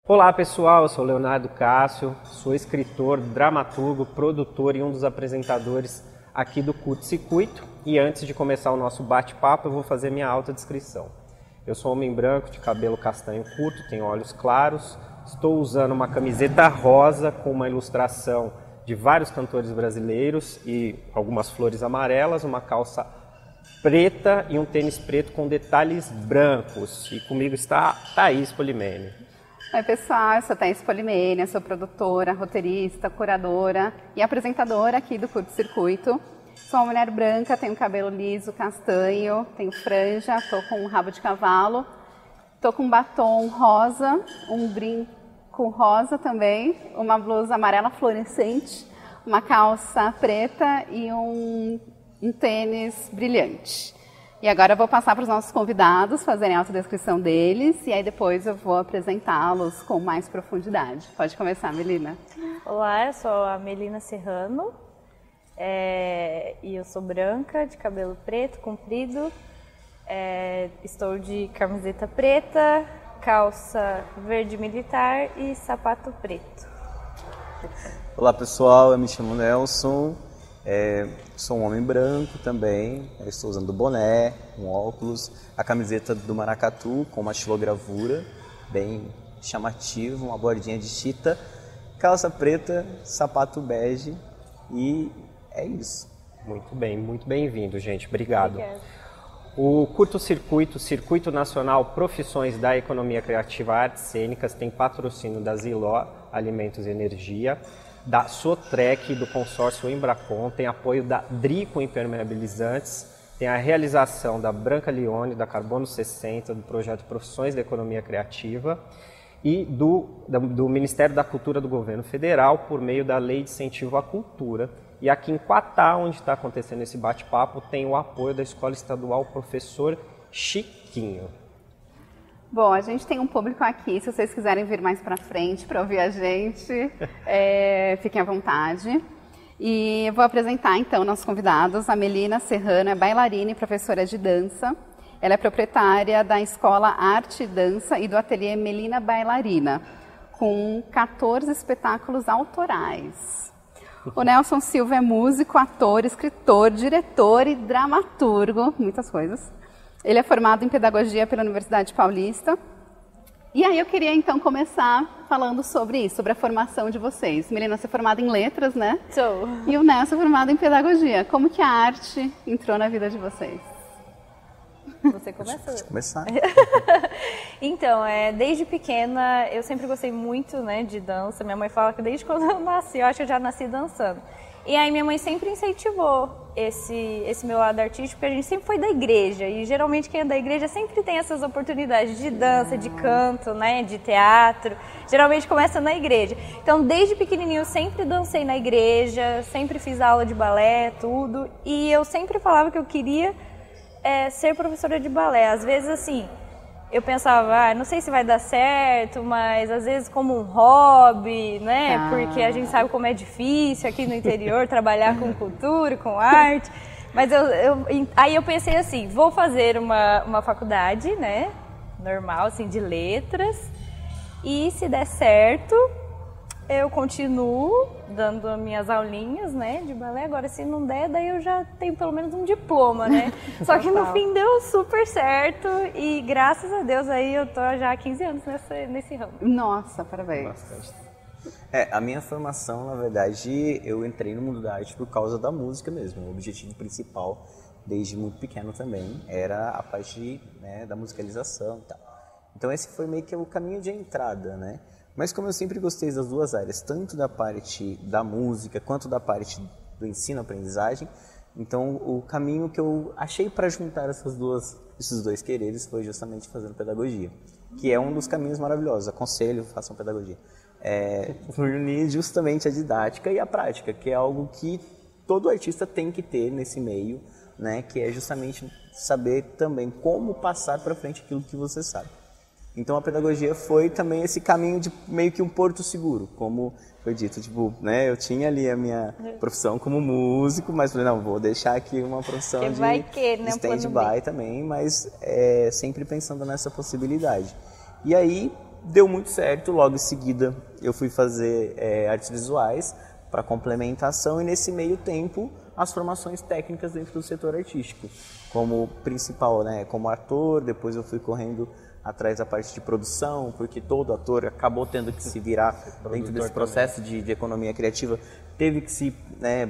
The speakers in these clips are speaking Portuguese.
Olá pessoal, eu sou Leonardo Cássio, sou escritor, dramaturgo, produtor e um dos apresentadores aqui do Curto Circuito. E antes de começar o nosso bate-papo, eu vou fazer minha autodescrição. Eu sou um homem branco, de cabelo castanho curto, tenho olhos claros, estou usando uma camiseta rosa com uma ilustração de vários cantores brasileiros e algumas flores amarelas, uma calça preta e um tênis preto com detalhes brancos. E comigo está Thaís Polimene. Oi pessoal, eu sou Thaís Polimene, sou produtora, roteirista, curadora e apresentadora aqui do Curto Circuito. Sou uma mulher branca, tenho cabelo liso, castanho, tenho franja, estou com um rabo de cavalo, estou com um batom rosa, um brinco rosa também, uma blusa amarela fluorescente, uma calça preta e um tênis brilhante. E agora eu vou passar para os nossos convidados fazerem a autodescrição deles e aí depois eu vou apresentá-los com mais profundidade. Pode começar, Melina. Olá, eu sou a Melina Serrano e eu sou branca, de cabelo preto, comprido. Estou de camiseta preta, calça verde militar e sapato preto. Olá pessoal, eu me chamo Nelson. Sou um homem branco também, estou usando boné, um óculos, a camiseta do maracatu com uma xilogravura bem chamativa, uma bordinha de chita, calça preta, sapato bege e é isso. Muito bem, muito bem-vindo, gente. Obrigado. Obrigada. O Curto Circuito, Circuito Nacional Profissões da Economia Criativa Artes Cênicas, tem patrocínio da Ziló Alimentos e Energia, da Sotrec, do consórcio Embracon, tem apoio da Drico Impermeabilizantes, tem a realização da Branca Lione, da Carbono 60, do projeto Profissões da Economia Criativa e do Ministério da Cultura do Governo Federal por meio da Lei de Incentivo à Cultura. E aqui em Quatá, onde está acontecendo esse bate-papo, tem o apoio da Escola Estadual Professor Chiquinho. Bom, a gente tem um público aqui, se vocês quiserem vir mais para frente para ouvir a gente, fiquem à vontade. E eu vou apresentar então nossos convidados. A Melina Serrano é bailarina e professora de dança. Ela é proprietária da Escola Arte e Dança e do ateliê Melina Bailarina, com 14 espetáculos autorais. O Nelson Silva é músico, ator, escritor, diretor e dramaturgo, muitas coisas. Ele é formado em pedagogia pela Universidade Paulista. E aí eu queria então começar falando sobre isso, sobre a formação de vocês. Melina, você é formada em letras, né? Sou. E o Nelson é formado em pedagogia. Como que a arte entrou na vida de vocês? Você começa? Pode começar. Então, desde pequena eu sempre gostei muito, né, de dança. Minha mãe fala que desde quando eu nasci, eu acho que eu já nasci dançando. E aí minha mãe sempre incentivou esse meu lado artístico, porque a gente sempre foi da igreja. E geralmente quem é da igreja sempre tem essas oportunidades de dança, de canto, né, de teatro. Geralmente começa na igreja. Então desde pequenininho eu sempre dancei na igreja, sempre fiz aula de balé, tudo. E eu sempre falava que eu queria ser professora de balé. Às vezes assim, eu pensava, não sei se vai dar certo, mas às vezes como um hobby, né? Porque a gente sabe como é difícil aqui no interior trabalhar com cultura, com arte. Mas aí eu pensei assim, vou fazer uma faculdade, né? Normal, assim, de letras. E se der certo, eu continuo dando minhas aulinhas, né, de balé. Agora, se não der, daí eu já tenho pelo menos um diploma, né? Só que no fim deu super certo e graças a Deus aí eu tô já há 15 anos nesse ramo. Nossa, parabéns. Bastante. A minha formação, na verdade, eu entrei no mundo da arte por causa da música mesmo. O objetivo principal, desde muito pequeno também, era a parte, né, da musicalização e tal. Então esse foi meio que o caminho de entrada, né? Mas como eu sempre gostei das duas áreas, tanto da parte da música quanto da parte do ensino-aprendizagem, então o caminho que eu achei para juntar esses dois quereres foi justamente fazendo pedagogia, que é um dos caminhos maravilhosos. Aconselho, façam pedagogia. Unir justamente a didática e a prática, que é algo que todo artista tem que ter nesse meio, né? Que é justamente saber também como passar para frente aquilo que você sabe. Então a pedagogia foi também esse caminho de meio que um porto seguro, como foi dito, tipo, né, eu tinha ali a minha profissão como músico, mas falei, não, vou deixar aqui uma profissão de stand-by também, mas sempre pensando nessa possibilidade. E aí deu muito certo, logo em seguida eu fui fazer artes visuais para complementação e nesse meio tempo as formações técnicas dentro do setor artístico, como principal, né, como ator, depois eu fui correndo atrás da parte de produção, porque todo ator acabou tendo que se virar dentro desse processo de economia criativa, teve que se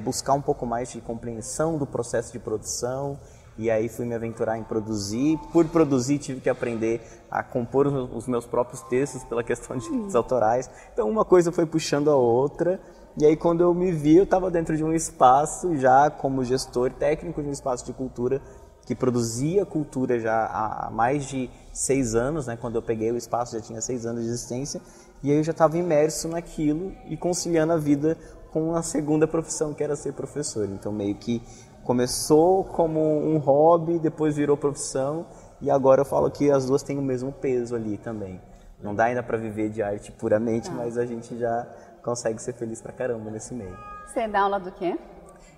buscar um pouco mais de compreensão do processo de produção, e aí fui me aventurar em produzir. Por produzir, tive que aprender a compor os meus próprios textos pela questão de direitos autorais. Então uma coisa foi puxando a outra, e aí quando eu me vi, eu estava dentro de um espaço já como gestor técnico de um espaço de cultura, que produzia cultura já há mais de 6 anos, né? Quando eu peguei o espaço já tinha 6 anos de existência, e aí eu já estava imerso naquilo e conciliando a vida com a segunda profissão, que era ser professor. Então meio que começou como um hobby, depois virou profissão, e agora eu falo que as duas têm o mesmo peso ali também. Não dá ainda para viver de arte puramente, mas a gente já consegue ser feliz pra caramba nesse meio. Você dá aula do quê?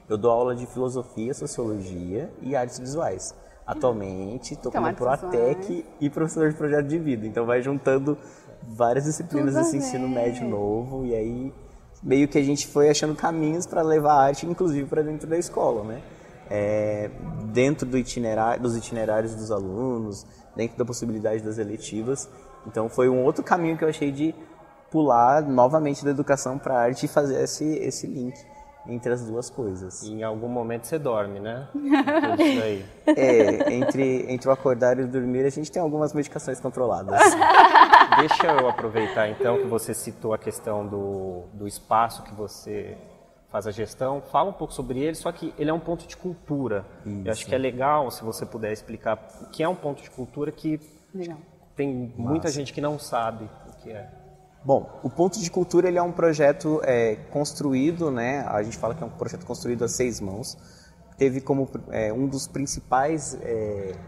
Eu dou aula de filosofia, sociologia e artes visuais. Atualmente, estou como Proatec e professor de projeto de vida. Então, vai juntando várias disciplinas desse ensino médio novo. E aí, meio que a gente foi achando caminhos para levar a arte, inclusive, para dentro da escola, né? Dentro dos itinerários dos alunos, dentro da possibilidade das eletivas. Então, foi um outro caminho que eu achei de pular novamente da educação para a arte e fazer esse link entre as duas coisas. E em algum momento você dorme, né? Tudo isso aí. Entre o acordar e o dormir, a gente tem algumas medicações controladas. Deixa eu aproveitar, então, que você citou a questão do espaço que você faz a gestão. Fala um pouco sobre ele, só que ele é um ponto de cultura. Eu acho que é legal, se você puder explicar o que é um ponto de cultura, que tem muita gente que não sabe o que é. Bom, o Ponto de Cultura ele é um projeto construído, né? A gente fala que é um projeto construído a 6 mãos. Teve como um dos principais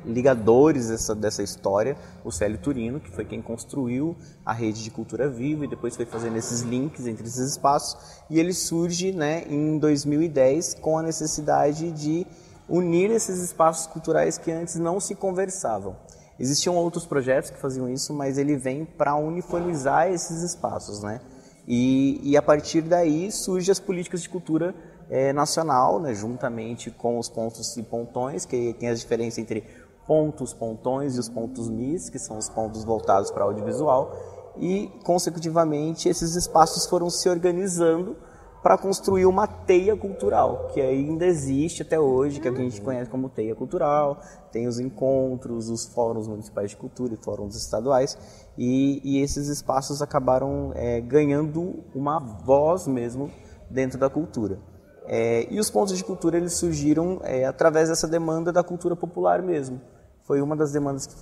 ligadores dessa história o Célio Turino, que foi quem construiu a rede de cultura viva e depois foi fazendo esses links entre esses espaços. E ele surge, né, em 2010 com a necessidade de unir esses espaços culturais que antes não se conversavam. Existiam outros projetos que faziam isso, mas ele vem para uniformizar esses espaços, né? E a partir daí surgem as políticas de cultura nacional, né? Juntamente com os pontos e pontões, que tem as diferenças entre pontos, pontões e os pontos MIS, que são os pontos voltados para audiovisual. E, consecutivamente, esses espaços foram se organizando para construir uma teia cultural, que ainda existe até hoje, que é o que a gente conhece como teia cultural. Tem os encontros, os fóruns municipais de cultura e fóruns estaduais, e esses espaços acabaram ganhando uma voz mesmo dentro da cultura. E os pontos de cultura eles surgiram através dessa demanda da cultura popular mesmo. Foi uma das demandas que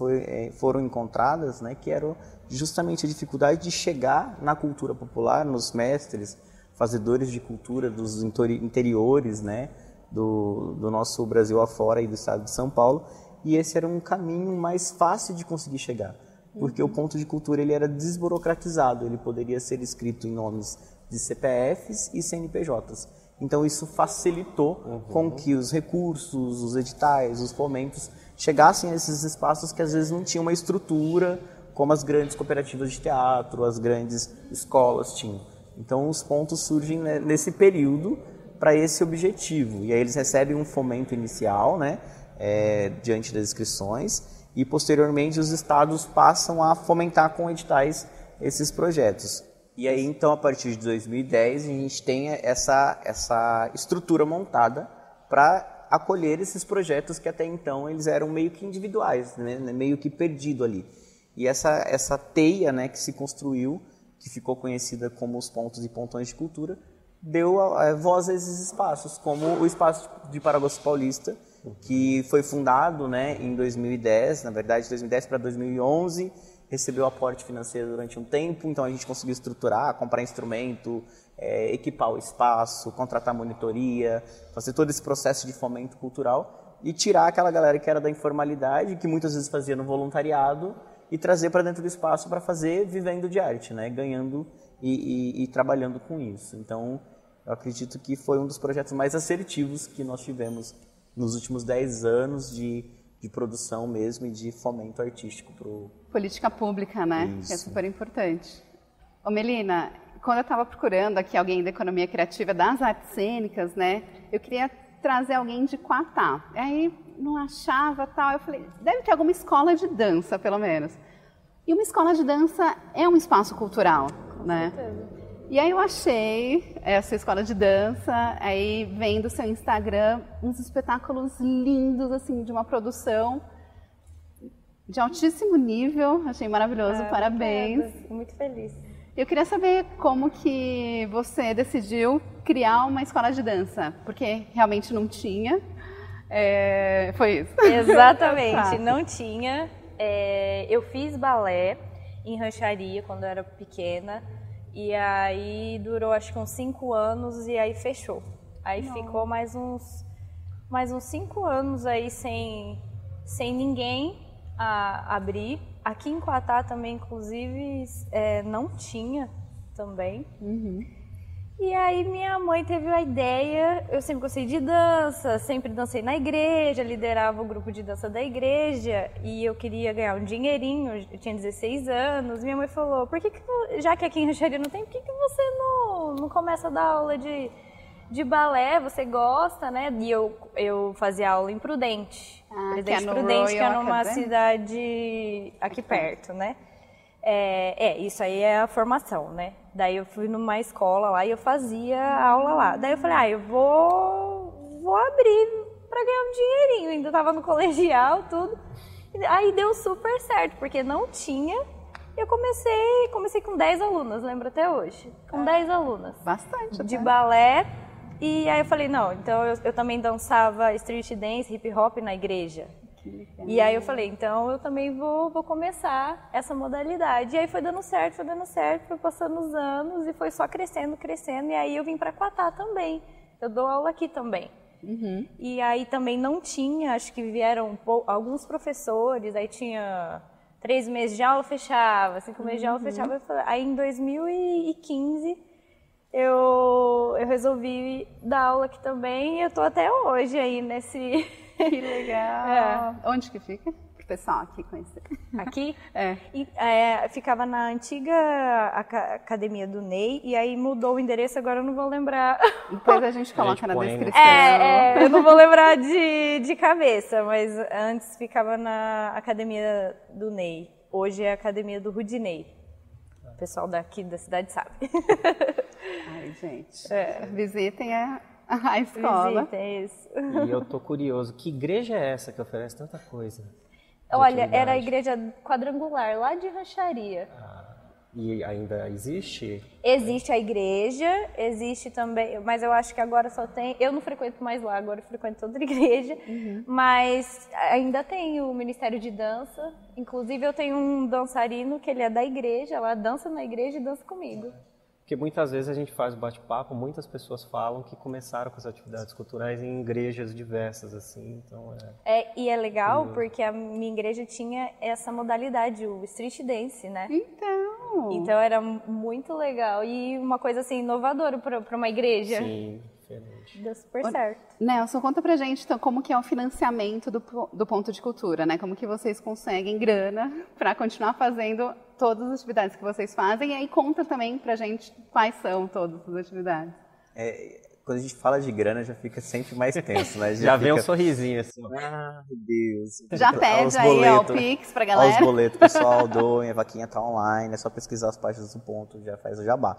foram encontradas, né, que era justamente a dificuldade de chegar na cultura popular, nos mestres, fazedores de cultura dos interiores, né, do nosso Brasil afora e do estado de São Paulo, e esse era um caminho mais fácil de conseguir chegar, porque o ponto de cultura ele era desburocratizado, ele poderia ser escrito em nomes de CPFs e CNPJs. Então isso facilitou com que os recursos, os editais, os fomentos chegassem a esses espaços que às vezes não tinham uma estrutura como as grandes cooperativas de teatro, as grandes escolas tinham. Então os pontos surgem nesse período para esse objetivo. E aí eles recebem um fomento inicial, né, diante das inscrições, e posteriormente os estados passam a fomentar com editais esses projetos. E aí então a partir de 2010 a gente tem essa estrutura montada para acolher esses projetos que até então eles eram meio que individuais, né, meio que perdido ali. E essa teia, né, que se construiu, que ficou conhecida como os pontos e pontões de cultura, deu voz a esses espaços, como o Espaço de Paraguaçu Paulista, que foi fundado, né, em 2010, na verdade, de 2010 para 2011, recebeu aporte financeiro durante um tempo, então a gente conseguiu estruturar, comprar instrumento, equipar o espaço, contratar monitoria, fazer todo esse processo de fomento cultural e tirar aquela galera que era da informalidade, que muitas vezes fazia no voluntariado, e trazer para dentro do espaço para fazer vivendo de arte, né, ganhando e trabalhando com isso. Então, eu acredito que foi um dos projetos mais assertivos que nós tivemos nos últimos 10 anos de produção mesmo e de fomento artístico. Política pública, né? Isso. Que é super importante. Ô Melina, quando eu estava procurando aqui alguém da economia criativa das artes cênicas, né? Eu queria trazer alguém de Quatá. Aí não achava tal, eu falei, deve ter alguma escola de dança, pelo menos. E uma escola de dança é um espaço cultural, né? Com certeza. E aí eu achei essa escola de dança, aí vendo seu Instagram, uns espetáculos lindos, assim, de uma produção de altíssimo nível, achei maravilhoso, parabéns. Obrigada. Fico muito feliz. Eu queria saber como que você decidiu criar uma escola de dança, porque realmente não tinha, foi isso? Exatamente, não tinha. Eu fiz balé em rancharia quando eu era pequena. E aí durou acho que uns 5 anos e aí fechou. Aí ficou mais uns 5 anos aí sem ninguém abrir. Aqui em Quatá também, inclusive, não tinha também. Uhum. E aí minha mãe teve a ideia, eu sempre gostei de dança, sempre dancei na igreja, liderava o grupo de dança da igreja e eu queria ganhar um dinheirinho, eu tinha 16 anos. Minha mãe falou, já que aqui em Rancharia não tem, por que você não começa a dar aula de balé, você gosta, né? E eu fazia aula em Prudente, Presidente Prudente, que é numa cidade aqui perto, né? Isso aí é a formação, né? Daí eu fui numa escola lá e eu fazia aula lá. Daí eu falei, eu vou abrir pra ganhar um dinheirinho. Ainda tava no colegial, tudo. Aí deu super certo, porque não tinha. Eu comecei com 10 alunas, lembro até hoje. Com 10 alunas. Bastante. De balé. E aí eu falei, não, então eu também dançava street dance, hip hop na igreja. E aí eu falei, então eu também vou começar essa modalidade. E aí foi dando certo, foi passando os anos e foi só crescendo. E aí eu vim para Quatá também. Eu dou aula aqui também. Uhum. E aí também não tinha, acho que vieram alguns professores, aí tinha 3 meses de aula, fechava, 5 meses de aula, fechava. Aí em 2015 eu resolvi dar aula aqui também e eu tô até hoje aí nesse... Que legal! Onde que fica? Pro pessoal aqui conhecer. Aqui? E, ficava na antiga academia do Ney e aí mudou o endereço, agora eu não vou lembrar. Depois a gente coloca na descrição. Eu não vou lembrar de cabeça, mas antes ficava na academia do Ney. Hoje é a academia do Rudinei. O pessoal daqui da cidade sabe. Ai, gente. Visitem a escola. Visitem, isso. E eu tô curioso, que igreja é essa que oferece tanta coisa? Olha, era a igreja quadrangular, lá de Rancharia. E ainda existe? Existe a igreja, existe também, mas eu acho que agora só tem... Eu não frequento mais lá, agora eu frequento outra igreja. Uhum. Mas ainda tem o Ministério de Dança. Inclusive eu tenho um dançarino que ele é da igreja, lá dança na igreja e dança comigo. Porque muitas vezes a gente faz bate-papo, muitas pessoas falam que começaram com as atividades culturais em igrejas diversas, assim, então E é legal porque a minha igreja tinha essa modalidade, o street dance, né? Então era muito legal e uma coisa assim, inovadora para uma igreja. Sim, diferente. Deu super certo. Nelson, conta pra gente então como que é o financiamento do Ponto de Cultura, né? Como que vocês conseguem grana para continuar fazendo todas as atividades que vocês fazem, e aí conta também pra gente quais são todas as atividades. Quando a gente fala de grana, já fica sempre mais tenso, né? Já vem um sorrisinho assim. Meu Deus. Já pede aí o Pix pra galera. Os boletos, pessoal, doem, a vaquinha tá online, é só pesquisar as páginas do Ponto, já faz o jabá.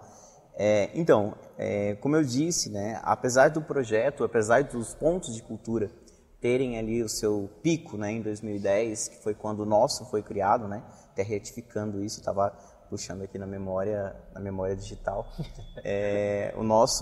Como eu disse, né, apesar do projeto, apesar dos pontos de cultura terem ali o seu pico, né, em 2010, que foi quando o nosso foi criado, né, até retificando isso, estava puxando aqui na memória digital,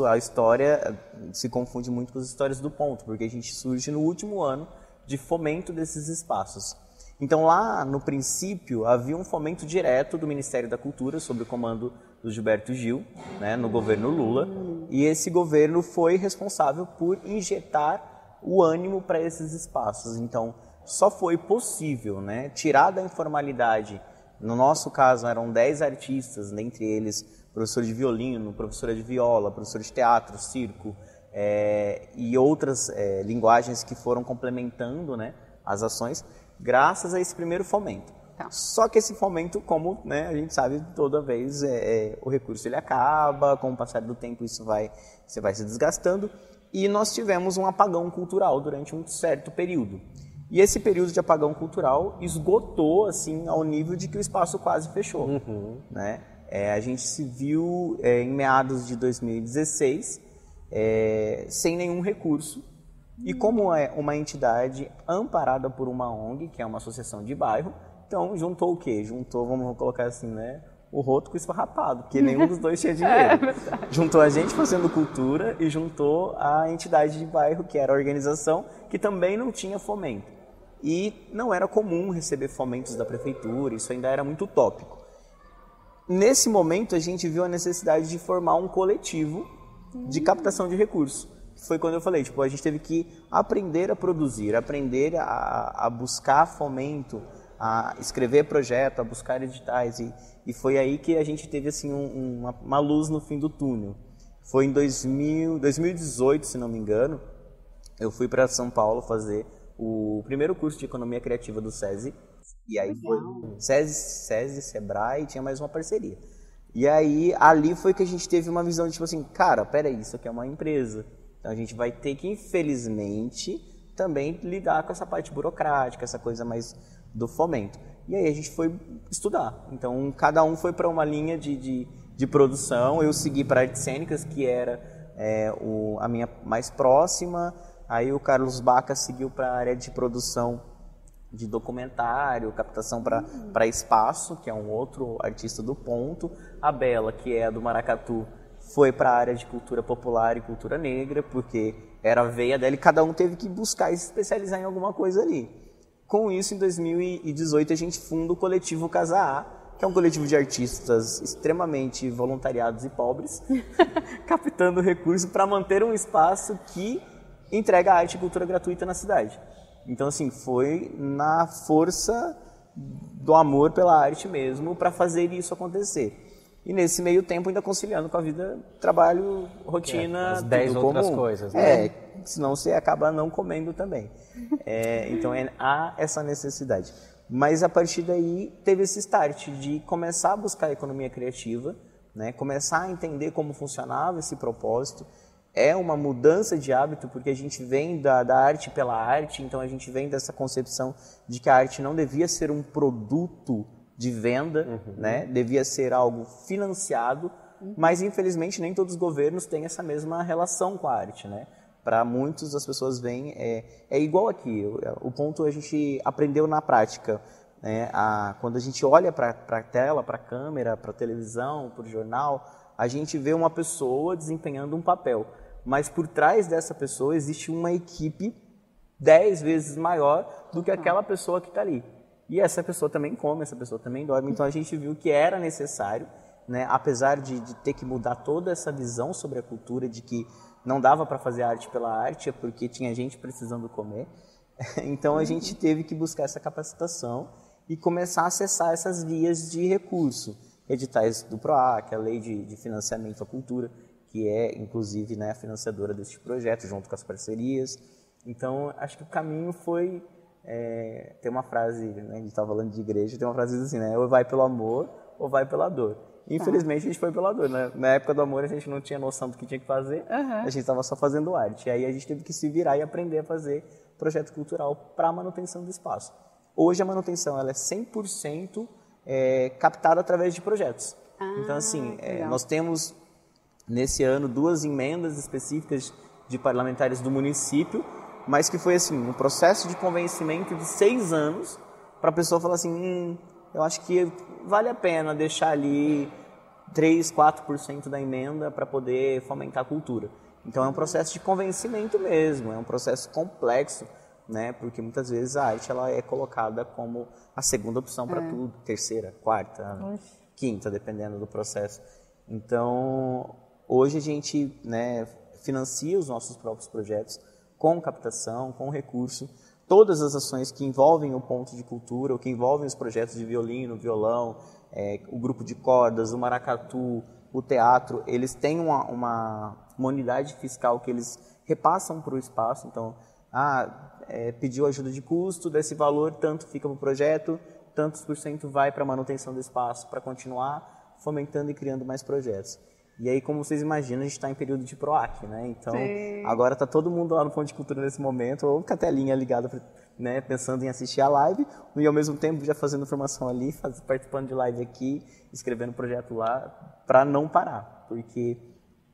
a história se confunde muito com as histórias do ponto, porque a gente surge no último ano de fomento desses espaços. Então lá, no princípio, havia um fomento direto do Ministério da Cultura, sob o comando do Gilberto Gil, né, no governo Lula, e esse governo foi responsável por injetar o ânimo para esses espaços. Então, só foi possível, né, tirar da informalidade. No nosso caso, eram 10 artistas, dentre eles professor de violino, professora de viola, professor de teatro, circo, e outras linguagens que foram complementando, né, as ações, graças a esse primeiro fomento. Tá. Só que esse fomento, como, né, a gente sabe, toda vez o recurso ele acaba, com o passar do tempo isso vai se desgastando, e nós tivemos um apagão cultural durante um certo período. E esse período de apagão cultural esgotou, assim, ao nível de que o espaço quase fechou. Né? A gente se viu em meados de 2016 sem nenhum recurso. E como é uma entidade amparada por uma ONG, que é uma associação de bairro, então juntou o quê? Juntou, vamos colocar assim, né, o roto com o esfarrapado, porque nenhum dos dois tinha dinheiro. Juntou a gente fazendo cultura e juntou a entidade de bairro, que era a organização, que também não tinha fomento. E não era comum receber fomentos da prefeitura, isso ainda era muito utópico. Nesse momento, a gente viu a necessidade de formar um coletivo de captação de recursos. Foi quando eu falei, tipo, a gente teve que aprender a produzir, aprender a buscar fomento, a escrever projeto, a buscar editais, e foi aí que a gente teve assim uma luz no fim do túnel. Foi em 2018, se não me engano, eu fui para São Paulo fazer o primeiro curso de Economia Criativa do SESI, e aí foi SESI, Sebrae, e tinha mais uma parceria. E aí, ali foi que a gente teve uma visão de, tipo assim, cara, peraí, isso aqui é uma empresa. Então, a gente vai ter que, infelizmente, também lidar com essa parte burocrática, essa coisa mais do fomento. E aí, a gente foi estudar. Então, cada um foi para uma linha de produção. Eu segui para artes cênicas, que era a minha mais próxima. Aí, o Carlos Baca seguiu para a área de produção de documentário, captação para espaço, que é um outro artista do ponto. A Bela, que é a do Maracatu, foi para a área de cultura popular e cultura negra, porque era a veia dela e cada um teve que buscar e se especializar em alguma coisa ali. Com isso, em 2018, a gente funda o coletivo Casa A, que é um coletivo de artistas extremamente voluntariados e pobres, captando recursos para manter um espaço que entrega arte e cultura gratuita na cidade. Então, assim, foi na força do amor pela arte mesmo para fazer isso acontecer. E nesse meio tempo ainda conciliando com a vida, trabalho, rotina, as 10 outras coisas, né? Senão você acaba não comendo também. Então há essa necessidade. Mas a partir daí teve esse start de começar a buscar a economia criativa, né? Começar a entender como funcionava esse propósito. É uma mudança de hábito, porque a gente vem da arte pela arte, então a gente vem dessa concepção de que a arte não devia ser um produto de venda, né? Devia ser algo financiado, mas infelizmente nem todos os governos têm essa mesma relação com a arte, né? Para muitos as pessoas veem, é igual aqui, o ponto a gente aprendeu na prática, né? Quando a gente olha para a tela, para a câmera, para a televisão, para o jornal, a gente vê uma pessoa desempenhando um papel, mas por trás dessa pessoa existe uma equipe 10 vezes maior do que aquela pessoa que está ali. E essa pessoa também come, essa pessoa também dorme. Então a gente viu que era necessário, né, apesar de ter que mudar toda essa visão sobre a cultura, de que não dava para fazer arte pela arte, é porque tinha gente precisando comer. Então a gente teve que buscar essa capacitação e começar a acessar essas vias de recurso. Editais do PROAC, a Lei de Financiamento à Cultura, que é, inclusive, né, a financiadora deste projeto, junto com as parcerias. Então, acho que o caminho foi... tem uma frase, né, a gente estava falando de igreja, tem uma frase assim, né, ou vai pelo amor ou vai pela dor. Infelizmente a gente foi pela dor, né? Na época do amor a gente não tinha noção do que tinha que fazer, a gente estava só fazendo arte. E aí a gente teve que se virar e aprender a fazer projeto cultural para a manutenção do espaço. Hoje a manutenção ela é 100% captada através de projetos. Então assim, nós temos nesse ano 2 emendas específicas de parlamentares do município mas que foi assim, um processo de convencimento de 6 anos para a pessoa falar assim, eu acho que vale a pena deixar ali 3, 4% da emenda para poder fomentar a cultura. Então é um processo de convencimento mesmo, é um processo complexo, né? Porque muitas vezes a arte ela é colocada como a segunda opção para tudo, terceira, quarta, quinta, dependendo do processo. Então, hoje a gente, né, financia os nossos próprios projetos com captação, com recurso, todas as ações que envolvem o ponto de cultura, ou que envolvem os projetos de violino, violão, o grupo de cordas, o maracatu, o teatro, eles têm uma unidade fiscal que eles repassam para o espaço. Então, pediu ajuda de custo, desse valor, tanto fica para o projeto, tantos por cento vai para a manutenção do espaço, para continuar fomentando e criando mais projetos. E aí, como vocês imaginam, a gente está em período de PROAC, né? Então, agora está todo mundo lá no Ponto de Cultura nesse momento, ou com a telinha ligada, né, pensando em assistir a live, e ao mesmo tempo já fazendo formação ali, participando de live aqui, escrevendo projeto lá, para não parar, porque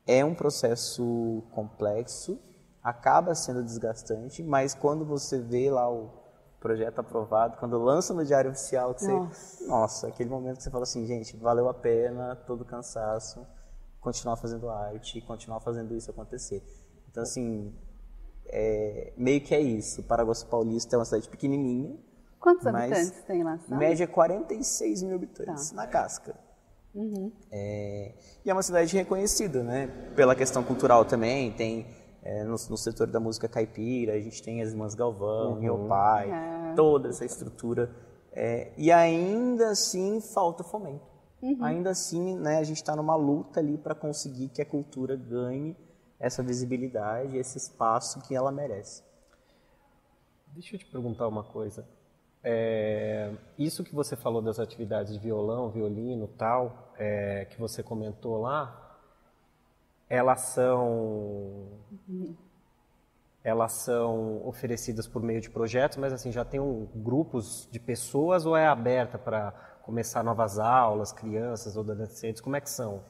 é um processo complexo, acaba sendo desgastante, mas quando você vê lá o projeto aprovado, quando lança no Diário Oficial, que nossa, aquele momento que você fala assim, gente, valeu a pena todo o cansaço, continuar fazendo arte, continuar fazendo isso acontecer. Então, assim, meio que é isso. Paraguaçu Paulista é uma cidade pequenininha. Quantos habitantes tem lá? Sabe? Média 46 mil habitantes, na casca. E é uma cidade reconhecida, né? Pela questão cultural também, tem no setor da música caipira, a gente tem as Irmãs Galvão, Meu Pai, toda essa estrutura. E ainda assim falta fomento. Ainda assim, né, a gente está numa luta ali para conseguir que a cultura ganhe essa visibilidade, esse espaço que ela merece. Deixa eu te perguntar uma coisa. Isso que você falou das atividades de violão, violino, tal, que você comentou lá, elas são oferecidas por meio de projetos, mas assim, já tem grupos de pessoas ou é aberta para começar novas aulas, crianças ou adolescentes? Como é que são?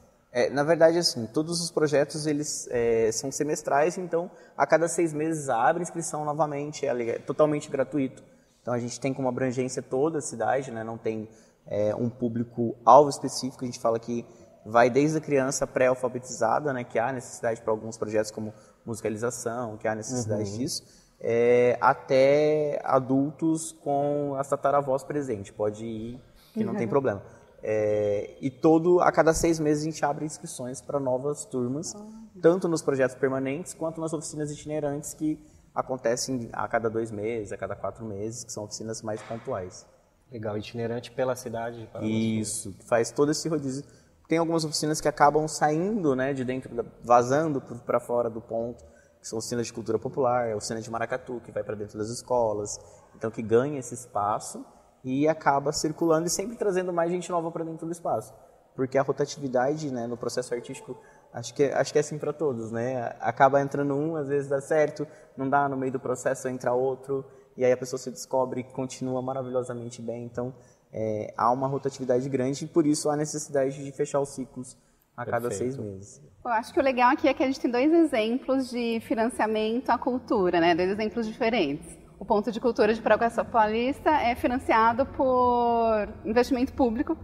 Na verdade, assim, todos os projetos eles são semestrais, então a cada 6 meses abre inscrição novamente, é totalmente gratuito. Então a gente tem como abrangência toda a cidade, né? Não tem um público-alvo específico, a gente fala que vai desde a criança pré-alfabetizada, né? Que há necessidade para alguns projetos como musicalização, que há necessidade disso, até adultos com as tataravós presentes, pode ir, que não tem problema. A cada 6 meses a gente abre inscrições para novas turmas, tanto nos projetos permanentes quanto nas oficinas itinerantes que acontecem a cada 2 meses, a cada 4 meses, que são oficinas mais pontuais. Legal, itinerante pela cidade. Isso, faz todo esse rodízio. Tem algumas oficinas que acabam saindo, né, de dentro, vazando para fora do ponto, que são oficinas de cultura popular, a oficina de maracatu, que vai para dentro das escolas, então que ganha esse espaço e acaba circulando e sempre trazendo mais gente nova para dentro do espaço. Porque a rotatividade, né, no processo artístico, acho que é assim para todos, né? Acaba entrando um, às vezes dá certo, não dá, no meio do processo entra outro, e aí a pessoa se descobre e continua maravilhosamente bem. Então, há uma rotatividade grande e por isso há necessidade de fechar os ciclos a cada 6 meses. Eu acho que o legal aqui é que a gente tem 2 exemplos de financiamento à cultura, né? 2 exemplos diferentes. O Ponto de Cultura de Paraguaçu Paulista é financiado por investimento público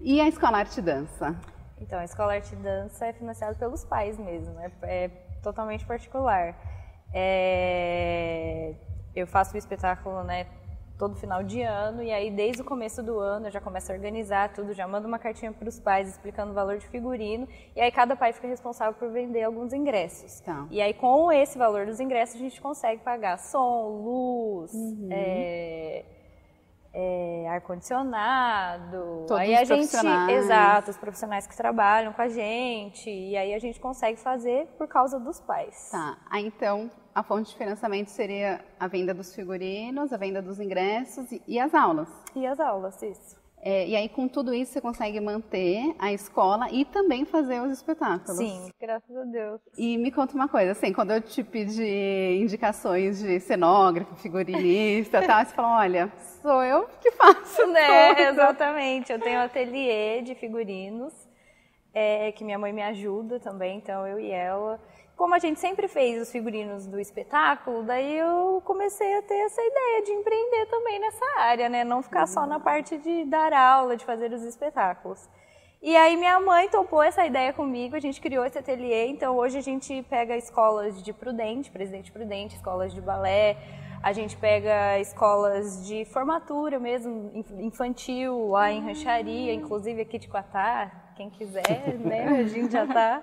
e a Escola Arte e Dança. Então, a Escola Arte e Dança é financiada pelos pais mesmo, é totalmente particular. Eu faço o espetáculo, né, todo final de ano, e aí desde o começo do ano eu já começo a organizar tudo, já mando uma cartinha para os pais explicando o valor de figurino, e aí cada pai fica responsável por vender alguns ingressos. Tá. E aí com esse valor dos ingressos a gente consegue pagar som, luz, ar-condicionado, Todos aí os a gente, profissionais. exato, os profissionais que trabalham com a gente, e aí a gente consegue fazer por causa dos pais. Tá, aí então a fonte de financiamento seria a venda dos figurinos, a venda dos ingressos e as aulas. E as aulas, isso. E aí com tudo isso você consegue manter a escola e também fazer os espetáculos. Sim, graças a Deus. E me conta uma coisa, assim, quando eu te pedi indicações de cenógrafo, figurinista, tá, você falou, olha, sou eu que faço. Né, exatamente. Eu tenho um ateliê de figurinos, que minha mãe me ajuda também, então eu e ela. como a gente sempre fez os figurinos do espetáculo, daí eu comecei a ter essa ideia de empreender também nessa área, né? Não ficar só na parte de dar aula, de fazer os espetáculos. E aí minha mãe topou essa ideia comigo, a gente criou esse ateliê, então hoje a gente pega escolas de Presidente Prudente, escolas de balé, a gente pega escolas de formatura mesmo, infantil, lá em Rancharia, inclusive aqui de Quatá, quem quiser, né, a gente já tá.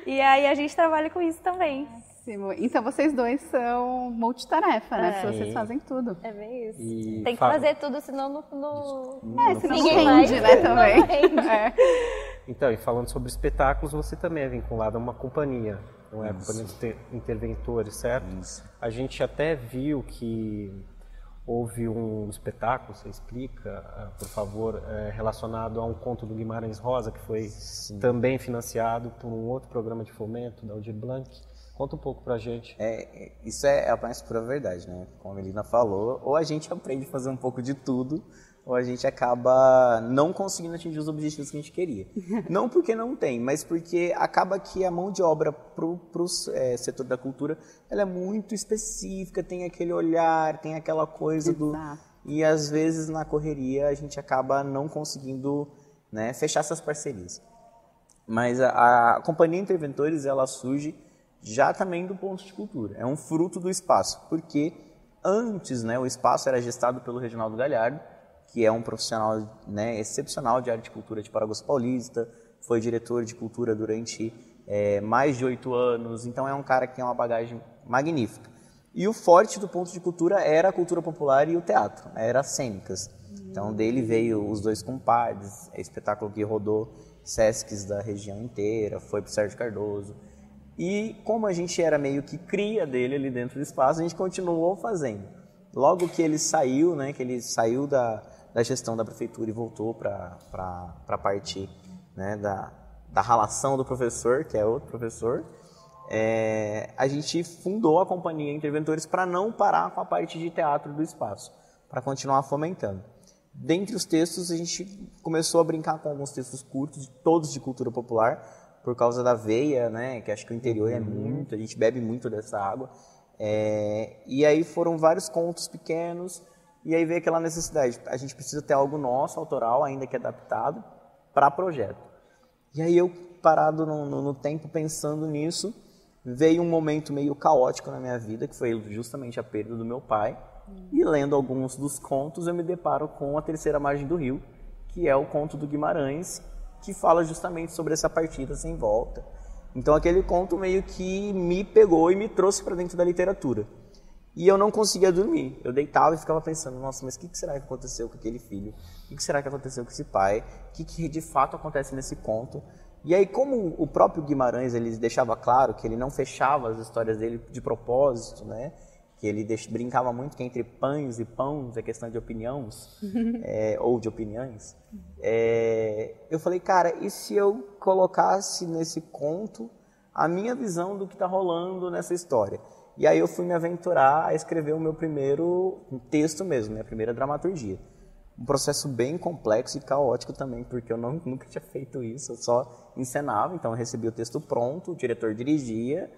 E aí a gente trabalha com isso também. Então vocês dois são multitarefa, né? Porque vocês fazem tudo. É bem isso. Tem que fazer tudo, senão senão ninguém não rende, né, também. Então, e falando sobre espetáculos, você também é vinculado a uma companhia, não é? A Companhia de Interventores, certo? Isso. A gente até viu que houve um espetáculo, você explica, por favor, relacionado a um conto do Guimarães Rosa, que foi também financiado por um outro programa de fomento, da Aldir Blanc. Conta um pouco pra gente. Isso é a mais pura verdade, né? Como a Melina falou, ou a gente aprende a fazer um pouco de tudo, ou a gente acaba não conseguindo atingir os objetivos que a gente queria. Não porque não tem, mas porque acaba que a mão de obra pro setor da cultura, ela é muito específica, tem aquele olhar, tem aquela coisa do... E às vezes na correria a gente acaba não conseguindo, né, fechar essas parcerias. Mas a Companhia Interventores, ela surge já também do ponto de cultura. É um fruto do espaço, porque antes, né, o espaço era gestado pelo Reginaldo Galhardo, que é um profissional, né, excepcional de arte e cultura de Paragosto Paulista, foi diretor de cultura durante mais de 8 anos, então é um cara que tem uma bagagem magnífica. E o forte do ponto de cultura era a cultura popular e o teatro, era as cênicas. Então dele veio Os Dois Compadres, espetáculo que rodou Sescs da região inteira, foi para o Sérgio Cardoso. E como a gente era meio que cria dele ali dentro do espaço, a gente continuou fazendo. Logo que ele saiu, né, que ele saiu da gestão da prefeitura e voltou para a parte, né, da relação do professor, que é outro professor, a gente fundou a Companhia Interventores para não parar com a parte de teatro do espaço, para continuar fomentando. Dentre os textos, a gente começou a brincar com alguns textos curtos, todos de cultura popular, por causa da veia, né, que acho que o interior é muito, a gente bebe muito dessa água. E aí foram vários contos pequenos, e aí veio aquela necessidade, a gente precisa ter algo nosso, autoral, ainda que adaptado, para projeto. E aí eu, parado no tempo, pensando nisso, veio um momento meio caótico na minha vida, que foi justamente a perda do meu pai, e lendo alguns dos contos, eu me deparo com A Terceira Margem do Rio, que é o conto do Guimarães, que fala justamente sobre essa partida sem volta. Então aquele conto meio que me pegou e me trouxe para dentro da literatura. E eu não conseguia dormir. Eu deitava e ficava pensando, nossa, mas o que será que aconteceu com aquele filho? O que será que aconteceu com esse pai? O que de fato acontece nesse conto? E aí, como o próprio Guimarães ele deixava claro que ele não fechava as histórias dele de propósito, né? Que ele brincava muito que entre pães e pães é questão de opiniões, ou de opiniões. Eu falei, cara, e se eu colocasse nesse conto a minha visão do que está rolando nessa história? E aí eu fui me aventurar a escrever o meu primeiro texto mesmo, minha primeira dramaturgia. Um processo bem complexo e caótico também, porque eu nunca tinha feito isso, eu só encenava, então eu recebi o texto pronto, o diretor dirigia,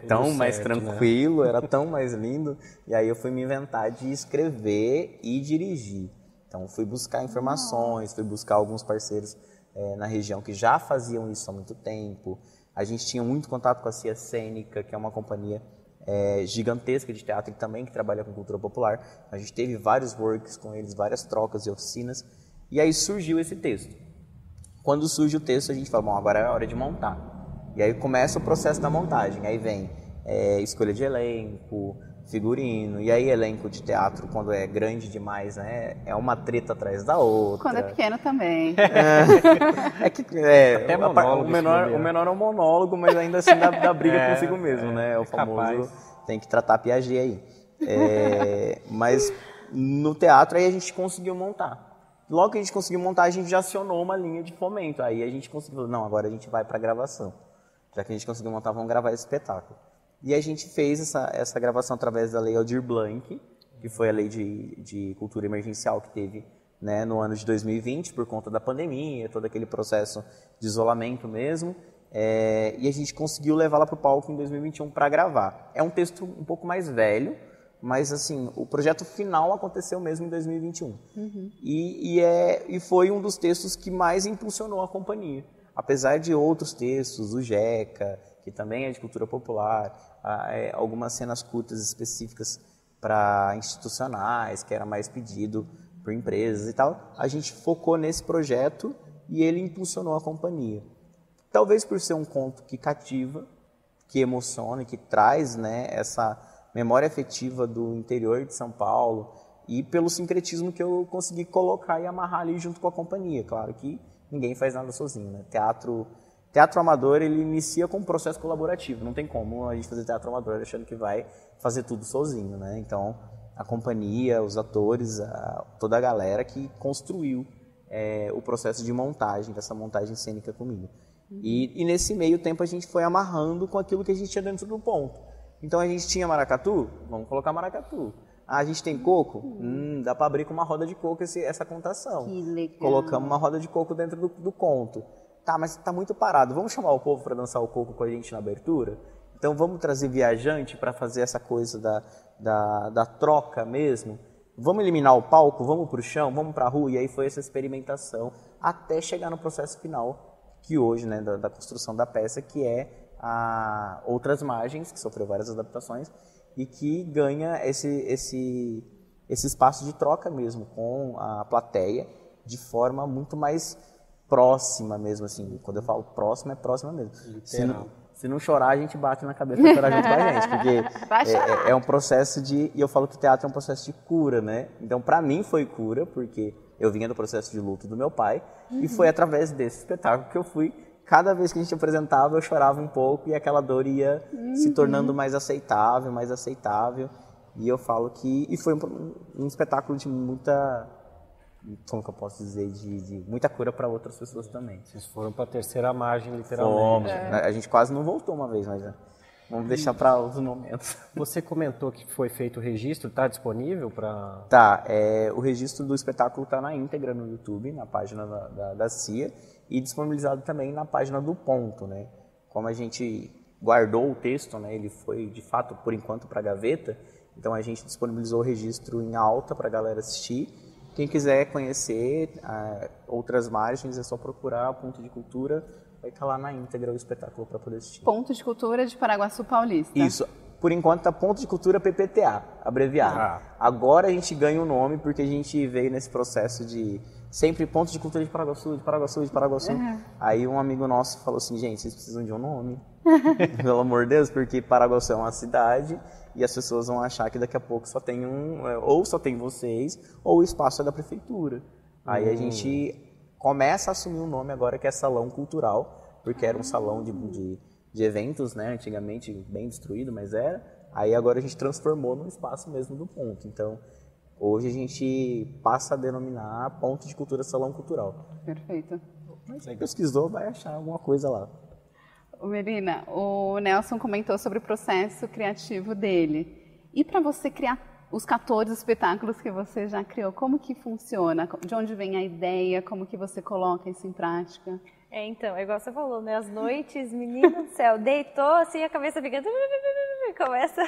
tão mais tranquilo, né? Era tão mais lindo, e aí eu fui me inventar de escrever e dirigir. Então fui buscar informações, fui buscar alguns parceiros na região que já faziam isso há muito tempo. A gente tinha muito contato com a Cia Cênica, que é uma companhia gigantesca de teatro também, que trabalha com cultura popular. A gente teve vários works com eles, várias trocas e oficinas, e aí surgiu esse texto. Quando surge o texto, a gente fala, bom, agora é a hora de montar. E aí começa o processo da montagem, aí vem escolha de elenco, figurino, e aí elenco de teatro, quando é grande demais, né, é uma treta atrás da outra. Quando é pequeno também. Até monólogo, o menor é um monólogo, mas ainda assim dá briga consigo mesmo, né, é o famoso, capaz. Tem que tratar Piaget aí. Mas no teatro aí a gente conseguiu montar. Logo que a gente conseguiu montar, a gente já acionou uma linha de fomento, aí a gente conseguiu, não, agora a gente vai para gravação. Já que a gente conseguiu montar, vamos gravar esse espetáculo. E a gente fez essa gravação através da Lei Aldir Blanc, que foi a lei de cultura emergencial que teve, né, no ano de 2020, por conta da pandemia, todo aquele processo de isolamento mesmo. e a gente conseguiu levá-la para o palco em 2021 para gravar. É um texto um pouco mais velho, mas assim, o projeto final aconteceu mesmo em 2021. E foi um dos textos que mais impulsionou a companhia. Apesar de outros textos, o Jeca, que também é de cultura popular, algumas cenas curtas específicas para institucionais, que era mais pedido por empresas e tal, a gente focou nesse projeto e ele impulsionou a companhia. Talvez por ser um conto que cativa, que emociona, que traz, né, essa memória afetiva do interior de São Paulo e pelo sincretismo que eu consegui colocar e amarrar ali junto com a companhia. Claro que ninguém faz nada sozinho, né? Teatro amador, ele inicia com um processo colaborativo. Não tem como a gente fazer teatro amador achando que vai fazer tudo sozinho, né? Então, a companhia, os atores, toda a galera que construiu o processo de montagem, dessa montagem cênica comigo. E nesse meio tempo a gente foi amarrando com aquilo que a gente tinha dentro do ponto. Então a gente tinha maracatu, vamos colocar maracatu. A gente tem coco, dá para abrir com uma roda de coco essa contação. Que legal. Colocamos uma roda de coco dentro do conto. Tá, mas tá muito parado. Vamos chamar o povo para dançar o coco com a gente na abertura? Então vamos trazer viajante para fazer essa coisa da troca mesmo? Vamos eliminar o palco, vamos para o chão, vamos para a rua? E aí foi essa experimentação até chegar no processo final, que hoje, né, da construção da peça, que é Outras Margens, que sofreu várias adaptações, e que ganha esse espaço de troca mesmo com a plateia, de forma muito mais próxima mesmo, assim. Quando eu falo próxima, é próxima mesmo. Se não chorar, a gente bate na cabeça para chorar junto com a gente, porque é um processo e eu falo que o teatro é um processo de cura, né? Então, para mim foi cura, porque eu vinha do processo de luto do meu pai, e foi através desse espetáculo que eu fui. Cada vez que a gente apresentava, eu chorava um pouco e aquela dor ia se tornando mais aceitável. E eu falo que... E foi um espetáculo de muita... Como que eu posso dizer? De muita cura para outras pessoas também. Vocês foram para a terceira margem, literalmente. A gente quase não voltou uma vez, mas vamos deixar para outros momentos. Você comentou que foi feito o registro, está disponível para... Tá, o registro do espetáculo está na íntegra no YouTube, na página da CIA, e disponibilizado também na página do Ponto, né? Como a gente guardou o texto, né? Ele foi, de fato, por enquanto, para a gaveta, então a gente disponibilizou o registro em alta para a galera assistir. Quem quiser conhecer Outras Margens, é só procurar Ponto de Cultura, vai estar lá na íntegra o espetáculo para poder assistir. Ponto de Cultura de Paraguaçu Paulista. Isso. Por enquanto está Ponto de Cultura PPTA, abreviado. Agora a gente ganha um nome porque a gente veio nesse processo de sempre Ponto de Cultura de Paraguaçu, de Paraguaçu, de Paraguaçu. Aí um amigo nosso falou assim, gente, vocês precisam de um nome, pelo amor de Deus, porque Paraguaçu é uma cidade e as pessoas vão achar que daqui a pouco só tem ou só tem vocês, ou o espaço é da prefeitura. Aí a gente começa a assumir um nome agora que é Salão Cultural, porque era um salão de eventos, né, antigamente bem destruído, mas era. Aí agora a gente transformou num espaço mesmo do Ponto. Então, hoje a gente passa a denominar Ponto de Cultura Salão Cultural. Perfeito. Mas se pesquisou, vai achar alguma coisa lá. Melina, o Nelson comentou sobre o processo criativo dele. E para você criar os 14 espetáculos que você já criou, como que funciona? De onde vem a ideia? Como que você coloca isso em prática? Então, igual você falou, né? As noites, menino do céu, deitou assim, a cabeça fica... Começa...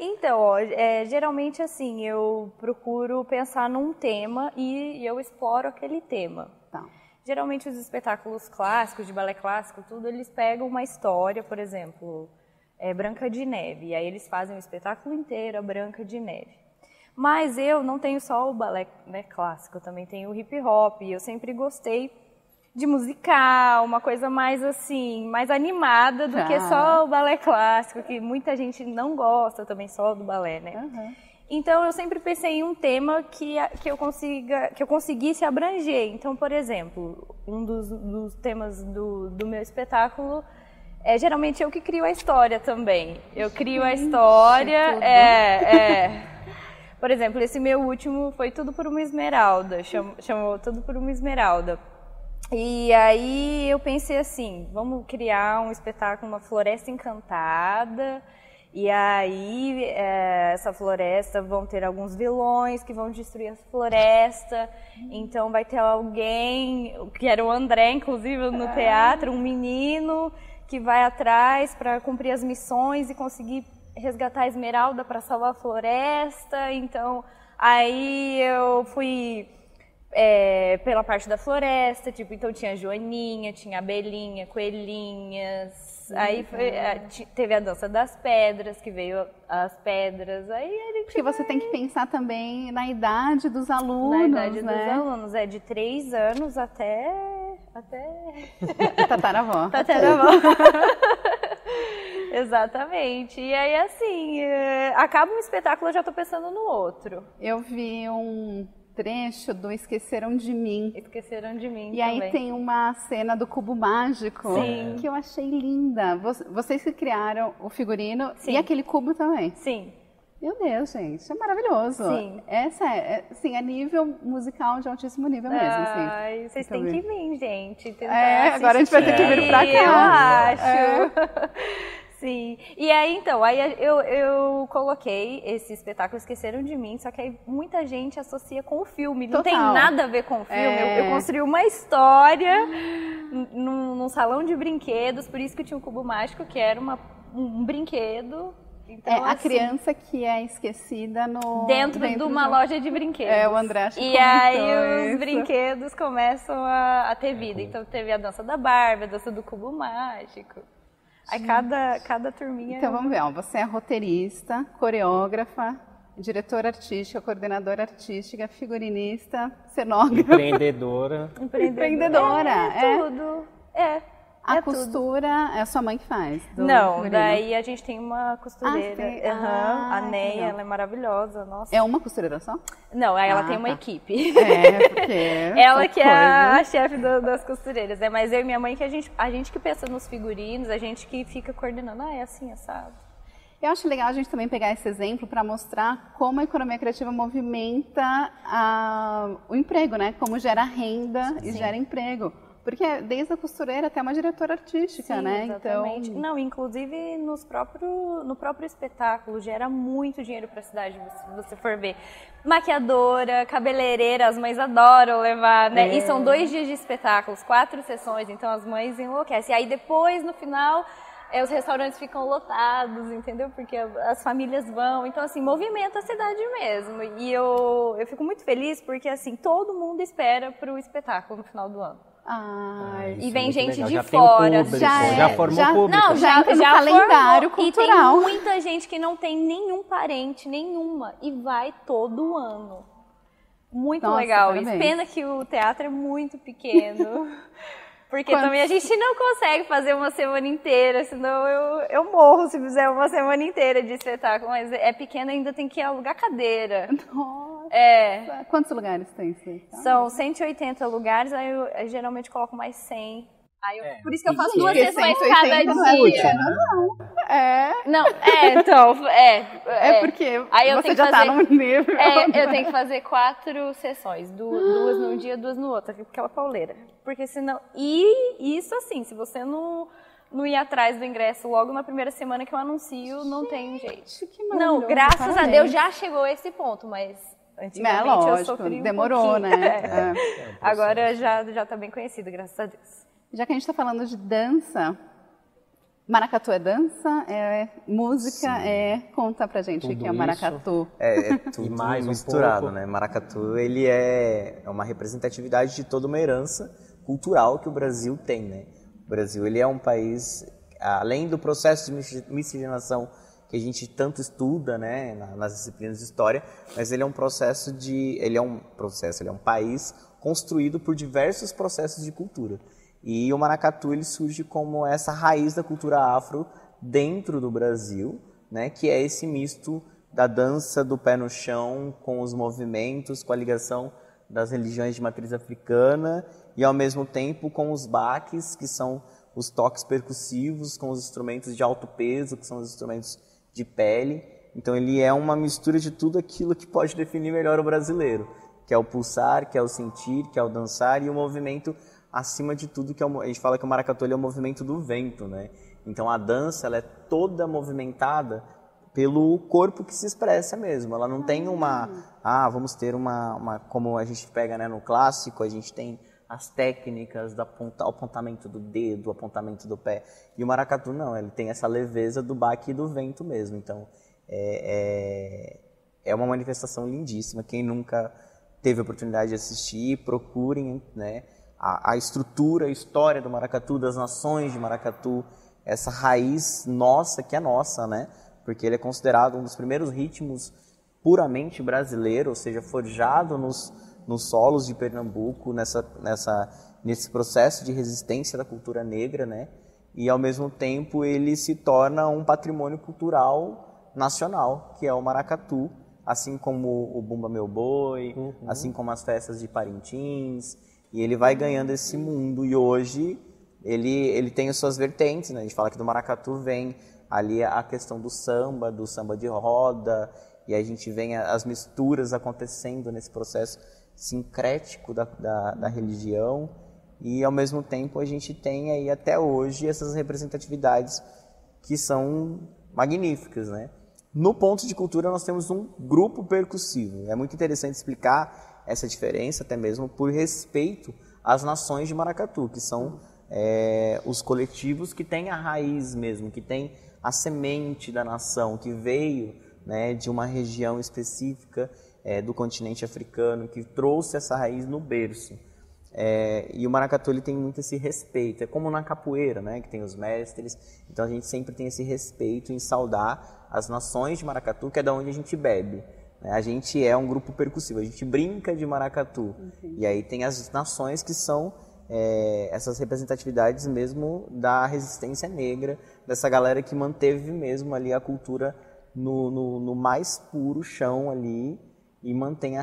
Então, geralmente assim, eu procuro pensar num tema e eu exploro aquele tema. Tá. Geralmente os espetáculos clássicos, de balé clássico, tudo, eles pegam uma história, por exemplo, Branca de Neve, e aí eles fazem o espetáculo inteiro, a Branca de Neve. Mas eu não tenho só o balé, né, clássico, eu também tenho o hip hop, e eu sempre gostei de musical, uma coisa mais assim, mais animada do que só o balé clássico, que muita gente não gosta também só do balé, né? Então eu sempre pensei em um tema que eu conseguisse abranger. Então, por exemplo, um dos temas do meu espetáculo é geralmente eu que crio a história também. Eu crio a história, Por exemplo, esse meu último foi Tudo por uma Esmeralda, chamou Tudo por uma Esmeralda. E aí eu pensei assim, vamos criar um espetáculo, uma floresta encantada, E aí, essa floresta, vão ter alguns vilões que vão destruir a floresta. Então vai ter alguém, que era o André, inclusive, no teatro, um menino que vai atrás para cumprir as missões e conseguir resgatar a Esmeralda para salvar a floresta. Então, aí eu fui pela parte da floresta, tipo, então tinha Joaninha, tinha abelhinha, coelhinhas. Aí teve a dança das pedras, que veio as pedras. Aí a gente Porque você tem que pensar também na idade dos alunos, na idade dos alunos, de 3 anos até Tataravó. Exatamente. E aí, assim, acaba um espetáculo, eu já tô pensando no outro. Eu vi um trecho do Esqueceram de Mim. Esqueceram de Mim E também. aí tem uma cena do Cubo Mágico, Sim. que eu achei linda. Vocês que criaram o figurino Sim. e aquele cubo também. Sim. Meu Deus, gente, é maravilhoso. Sim. Essa assim, é nível musical de altíssimo nível mesmo, assim. Ai, vocês Então, têm que vir, gente. Tentar agora a gente vai ter que vir pra cá. Eu acho. Sim. E aí, então, eu coloquei esse espetáculo Esqueceram de Mim, só que aí muita gente associa com o filme. Não tem Total. nada a ver com o filme. Eu construí uma história num salão de brinquedos, por isso que tinha um cubo mágico, que era um brinquedo. Então, a assim, criança que é esquecida dentro de uma loja de brinquedos. O André acho que E aí comentou os isso. brinquedos começam a ter vida. Então teve a dança da Barbie, a dança do cubo mágico. Aí cada turminha... Então vamos ver, ó, você é roteirista, coreógrafa, diretora artística, coordenadora artística, figurinista, cenógrafa, Empreendedora. empreendedora. É tudo. A tudo. costura é a sua mãe que faz? Não, figurino? daí a gente tem uma costureira. tem. A Neia, legal. ela é maravilhosa, nossa. É uma costureira só? Não, aí ela tem uma tá. equipe. Porque... Ela são que é a coisas. chefe das costureiras, né? Mas eu e minha mãe, que a gente que pensa nos figurinos, a gente que fica coordenando. É assim, assado. Eu acho legal a gente também pegar esse exemplo para mostrar como a economia criativa movimenta o emprego, né? Como gera renda e gera emprego. Porque desde a costureira até uma diretora artística, Sim, né? exatamente. Então, Não, inclusive no próprio espetáculo gera muito dinheiro para a cidade, se você for ver. Maquiadora, cabeleireira, as mães adoram levar, né? E são 2 dias de espetáculos, 4 sessões, então as mães enlouquecem. E aí depois, no final, os restaurantes ficam lotados, entendeu? Porque as famílias vão, então assim, movimenta a cidade mesmo. E eu fico muito feliz porque assim, todo mundo espera pro espetáculo no final do ano. ai, E vem Muito gente legal. de Já tem o fora. público, já já é, formou já- público. Não, Já entra no calendário formou, cultural. E tem muita gente que não tem nenhum parente, nenhuma, e vai todo ano. Muito Nossa, legal parabéns. isso. Pena que o teatro é muito pequeno. Porque Quantos- também a gente não consegue fazer uma semana inteira, senão eu morro se fizer uma semana inteira de espetáculo. Mas é pequeno, ainda tem que alugar cadeira. Nossa. Quantos lugares tem isso? São 180 lugares, aí eu geralmente coloco mais 100. Por isso que eu faço Porque 2 sessões 180 cada não é dia. pequeno, não. Então, É porque Aí eu você tenho já que tá fazer- num nível. Eu tenho que fazer 4 sessões, duas num dia, 2 no outro, aquela pauleira. Porque senão... E isso assim, se você não ir atrás do ingresso logo na primeira semana que eu anuncio, não tem jeito. Que maravilhoso, Não, graças a parabéns. Deus já chegou a esse ponto, mas antigamente eu lógico, sofri um demorou, pouquinho. né? Agora já tá bem conhecido, graças a Deus. Já que a gente está falando de dança, maracatu é dança, é música, conta pra gente o que é o Tudo maracatu. É tudo E mais um misturado, pouco. né? Maracatu, ele é uma representatividade de toda uma herança cultural que o Brasil tem, né? O Brasil, ele é um país, além do processo de miscigenação que a gente tanto estuda, né, nas disciplinas de história, mas ele é um país construído por diversos processos de cultura. E o maracatu, ele surge como essa raiz da cultura afro dentro do Brasil, né, que é esse misto da dança do pé no chão com os movimentos, com a ligação das religiões de matriz africana e, ao mesmo tempo, com os baques, que são os toques percussivos, com os instrumentos de alto peso, que são os instrumentos de pele. Então, ele é uma mistura de tudo aquilo que pode definir melhor o brasileiro, que é o pulsar, que é o sentir, que é o dançar e o movimento acima de tudo, que a gente fala que o maracatu ele é o movimento do vento, né? Então a dança ela é toda movimentada pelo corpo que se expressa mesmo. Ela não tem vamos ter como a gente pega, né, no clássico, a gente tem as técnicas do apontamento do dedo, apontamento do pé. E o maracatu não, ele tem essa leveza do baque e do vento mesmo. Então, é uma manifestação lindíssima. Quem nunca teve a oportunidade de assistir, procurem, né, a estrutura, a história do maracatu, das nações de maracatu, essa raiz nossa, que é nossa, né? Porque ele é considerado um dos primeiros ritmos puramente brasileiro, ou seja, forjado nos solos de Pernambuco, nesse processo de resistência da cultura negra, né? E, ao mesmo tempo, ele se torna um patrimônio cultural nacional, que é o maracatu, assim como o Bumba Meu Boi, assim como as festas de Parintins, e ele vai ganhando esse mundo, e hoje ele tem as suas vertentes, né? A gente fala que do maracatu vem ali a questão do samba de roda, e a gente vê as misturas acontecendo nesse processo sincrético da religião, e ao mesmo tempo a gente tem aí até hoje essas representatividades que são magníficas, né? No ponto de cultura nós temos um grupo percussivo. É muito interessante explicar essa diferença, até mesmo por respeito às nações de maracatu, que são os coletivos que têm a raiz mesmo, que têm a semente da nação, que veio, né, de uma região específica do continente africano, que trouxe essa raiz no berço. E o maracatu ele tem muito esse respeito, é como na capoeira, né, que tem os mestres, então a gente sempre tem esse respeito em saudar as nações de maracatu, que é da onde a gente bebe. A gente é um grupo percussivo, a gente brinca de maracatu, e aí tem as nações que são essas representatividades mesmo da resistência negra, dessa galera que manteve mesmo ali a cultura no mais puro chão ali, e mantém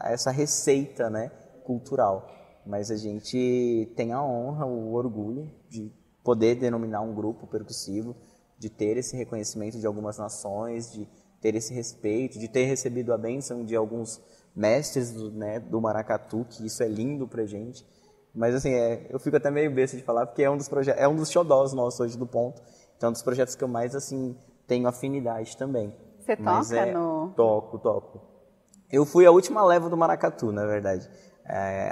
essa receita, né, cultural. Mas a gente tem a honra, o orgulho de poder denominar um grupo percussivo, de ter esse reconhecimento de algumas nações, de ter esse respeito, de ter recebido a bênção de alguns mestres do maracatu, que isso é lindo pra gente. Mas assim, eu fico até meio besta de falar, porque é um dos xodós nossos hoje do ponto. Então é um dos projetos que eu mais assim tenho afinidade também. Você toca no... Toco. Eu fui a última leva do maracatu, na verdade.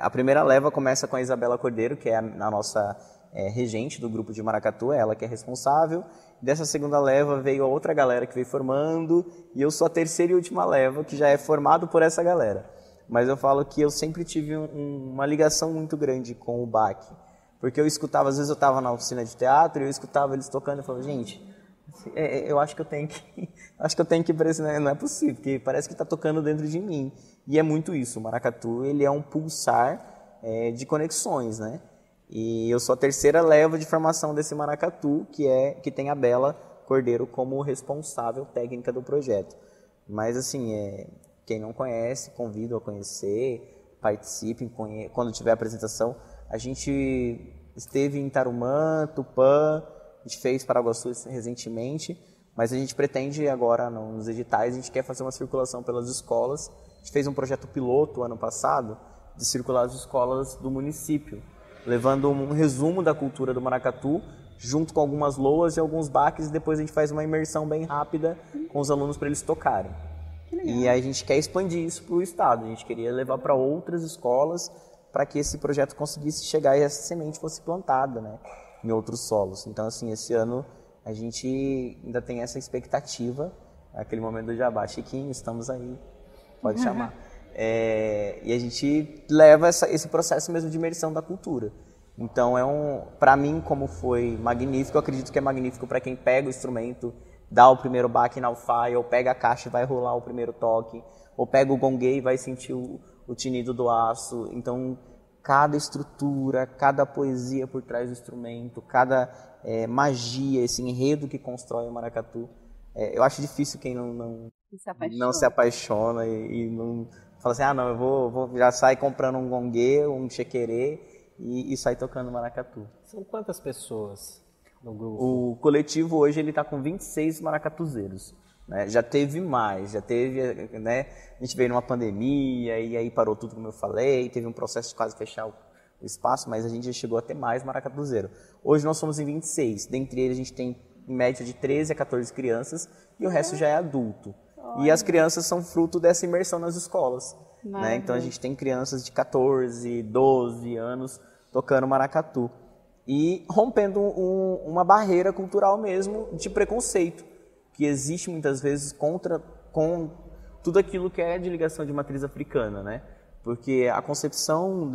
A primeira leva começa com a Isabela Cordeiro, que é a nossa regente do grupo de maracatu, ela que é responsável. Dessa segunda leva veio a outra galera que veio formando, e eu sou a terceira e última leva, que já é formado por essa galera. Mas eu falo que eu sempre tive uma ligação muito grande com o baque, porque eu escutava, às vezes eu estava na oficina de teatro, e eu escutava eles tocando, e eu falava, gente, eu acho que eu tenho que ir para esse, não é possível, porque parece que está tocando dentro de mim. E é muito isso, o maracatu ele é um pulsar de conexões, né? E eu sou a terceira leva de formação desse maracatu, que tem a Bela Cordeiro como responsável técnica do projeto. Mas assim, quem não conhece, convido a conhecer, participem, quando tiver apresentação. A gente esteve em Tarumã, Tupã, a gente fez Paraguaçu recentemente, mas a gente pretende agora, nos editais, a gente quer fazer uma circulação pelas escolas. A gente fez um projeto piloto ano passado, de circular as escolas do município, levando um resumo da cultura do maracatu, junto com algumas loas e alguns baques, e depois a gente faz uma imersão bem rápida com os alunos para eles tocarem. E aí a gente quer expandir isso para o estado, a gente queria levar para outras escolas, para que esse projeto conseguisse chegar e essa semente fosse plantada, né, em outros solos. Então, assim, esse ano a gente ainda tem essa expectativa, aquele momento do jabá. Chiquinho, estamos aí, pode chamar. E a gente leva esse processo mesmo de imersão da cultura. Então, para mim, como foi magnífico, eu acredito que é magnífico para quem pega o instrumento, dá o primeiro baque na alfaia, ou pega a caixa e vai rolar o primeiro toque, ou pega o gongue e vai sentir o tinido do aço. Então, cada estrutura, cada poesia por trás do instrumento, cada magia, esse enredo que constrói o maracatu, eu acho difícil quem não se apaixona e não fala assim, não, eu vou já sair comprando um gongue, um chequerê e sair tocando maracatu. São quantas pessoas no grupo? O coletivo hoje ele está com 26 maracatuzeiros. Né? Já teve mais, né? A gente veio numa pandemia e aí parou tudo, como eu falei, teve um processo de quase fechar o espaço, mas a gente já chegou a ter mais maracatuzeiro. Hoje nós somos em 26, dentre eles a gente tem em média de 13 a 14 crianças, e o resto já é adulto. E as crianças são fruto dessa imersão nas escolas. Né? Então a gente tem crianças de 14, 12 anos tocando maracatu. E rompendo uma barreira cultural mesmo de preconceito, que existe muitas vezes com tudo aquilo que é de ligação de matriz africana, né? Porque a concepção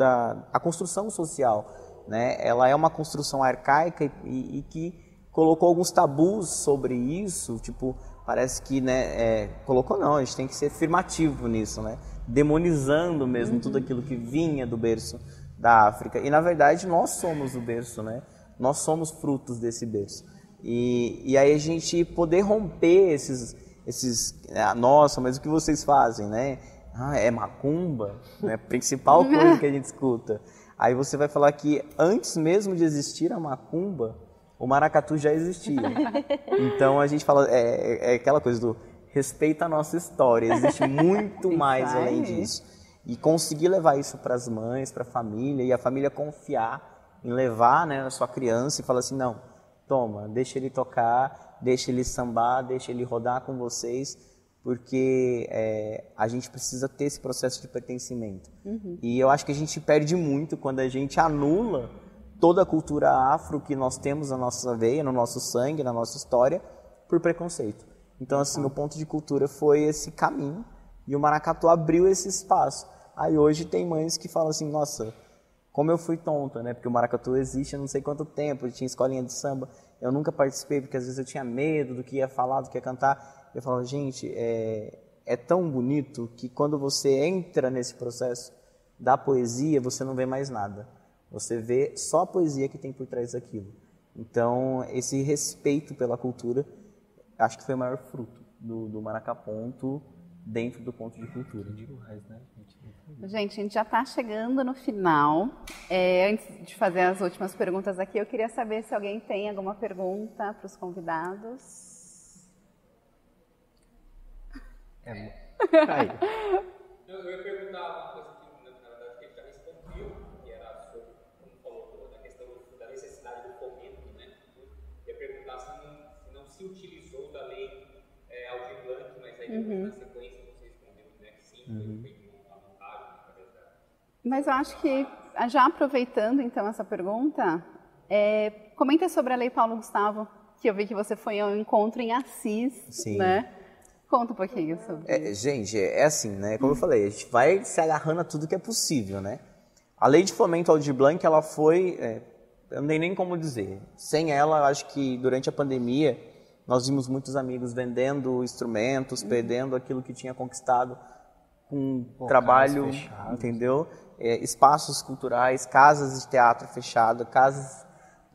a construção social, né? Ela é uma construção arcaica e que colocou alguns tabus sobre isso, tipo, parece que, né, colocou não, a gente tem que ser afirmativo nisso, né? Demonizando mesmo tudo aquilo que vinha do berço da África. E, na verdade, nós somos o berço, né? Nós somos frutos desse berço. E aí a gente poder romper nossa, mas o que vocês fazem, né? Ah, é macumba? É a principal coisa que a gente escuta. Aí você vai falar que antes mesmo de existir a macumba, o maracatu já existia. Então a gente fala, é aquela coisa do respeita a nossa história, existe muito mais além disso. E conseguir levar isso para as mães, para a família, e a família confiar em levar, né, a sua criança e falar assim, não, toma, deixa ele tocar, deixa ele sambar, deixa ele rodar com vocês, porque a gente precisa ter esse processo de pertencimento. E eu acho que a gente perde muito quando a gente anula toda a cultura afro que nós temos na nossa veia, no nosso sangue, na nossa história, por preconceito. Então, assim, o ponto de cultura foi esse caminho, e o maracatu abriu esse espaço. Aí hoje tem mães que falam assim, nossa, como eu fui tonta, né? Porque o maracatu existe há não sei quanto tempo, tinha escolinha de samba, eu nunca participei porque às vezes eu tinha medo do que ia falar, do que ia cantar. Eu falava, gente, é tão bonito que quando você entra nesse processo da poesia, você não vê mais nada. Você vê só a poesia que tem por trás daquilo. Então, esse respeito pela cultura, acho que foi o maior fruto do Maracaponto dentro do ponto de cultura. Gente, a gente já está chegando no final. Antes de fazer as últimas perguntas aqui, eu queria saber se alguém tem alguma pergunta para os convidados. Aí. Eu ia perguntar uma coisa que, na verdade, que ele já respondeu, que era sobre, como falou, da questão da necessidade do fomento, né? Eu ia perguntar se não se utilizou da lei Aldir Blanc, mas aí depois, na sequência, você respondeu, né, que sim, foi feito à vontade, através da... Mas eu acho que, já aproveitando, então, essa pergunta, comenta sobre a Lei Paulo Gustavo, que eu vi que você foi ao encontro em Assis, Sim. Né? Conta um pouquinho sobre Gente, é assim, né? Como eu falei, a gente vai se agarrando a tudo que é possível, né? A Lei de Fomento Aldir Blanc, ela foi... eu não tenho nem como dizer. Sem ela, eu acho que durante a pandemia, nós vimos muitos amigos vendendo instrumentos, perdendo aquilo que tinha conquistado com trabalho, entendeu? Espaços culturais, casas de teatro fechado,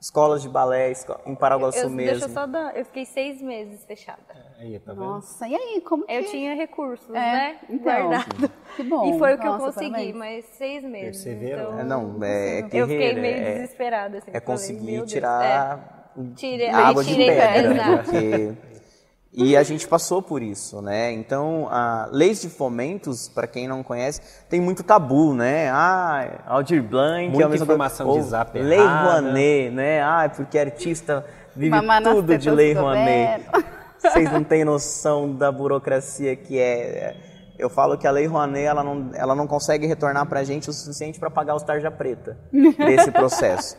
escolas de balé, em Paraguaçu mesmo. Eu fiquei 6 meses fechada. Aí, tá vendo? Nossa, e aí, como que... Eu tinha recursos, né? Então, guardado. Que bom. E foi o que eu Nossa, consegui, parabéns. mas 6 meses. Perseverou. Então, É eu fiquei guerreira, meio desesperada. Assim, conseguir meu Deus. tirar Aí água de tirei, pedra, exato. porque... E a gente passou por isso, né? Então, leis de fomentos, para quem não conhece, tem muito tabu, né? Aldir Blanc... Muita é a mesma informação coisa, de zap Lei errada. Rouanet, né? Porque artista vive Mamar nas tudo de tetas Lei do Rouanet. governo. Vocês não têm noção da burocracia que é. Eu falo que a Lei Rouanet, ela não consegue retornar para a gente o suficiente para pagar os tarja preta desse processo.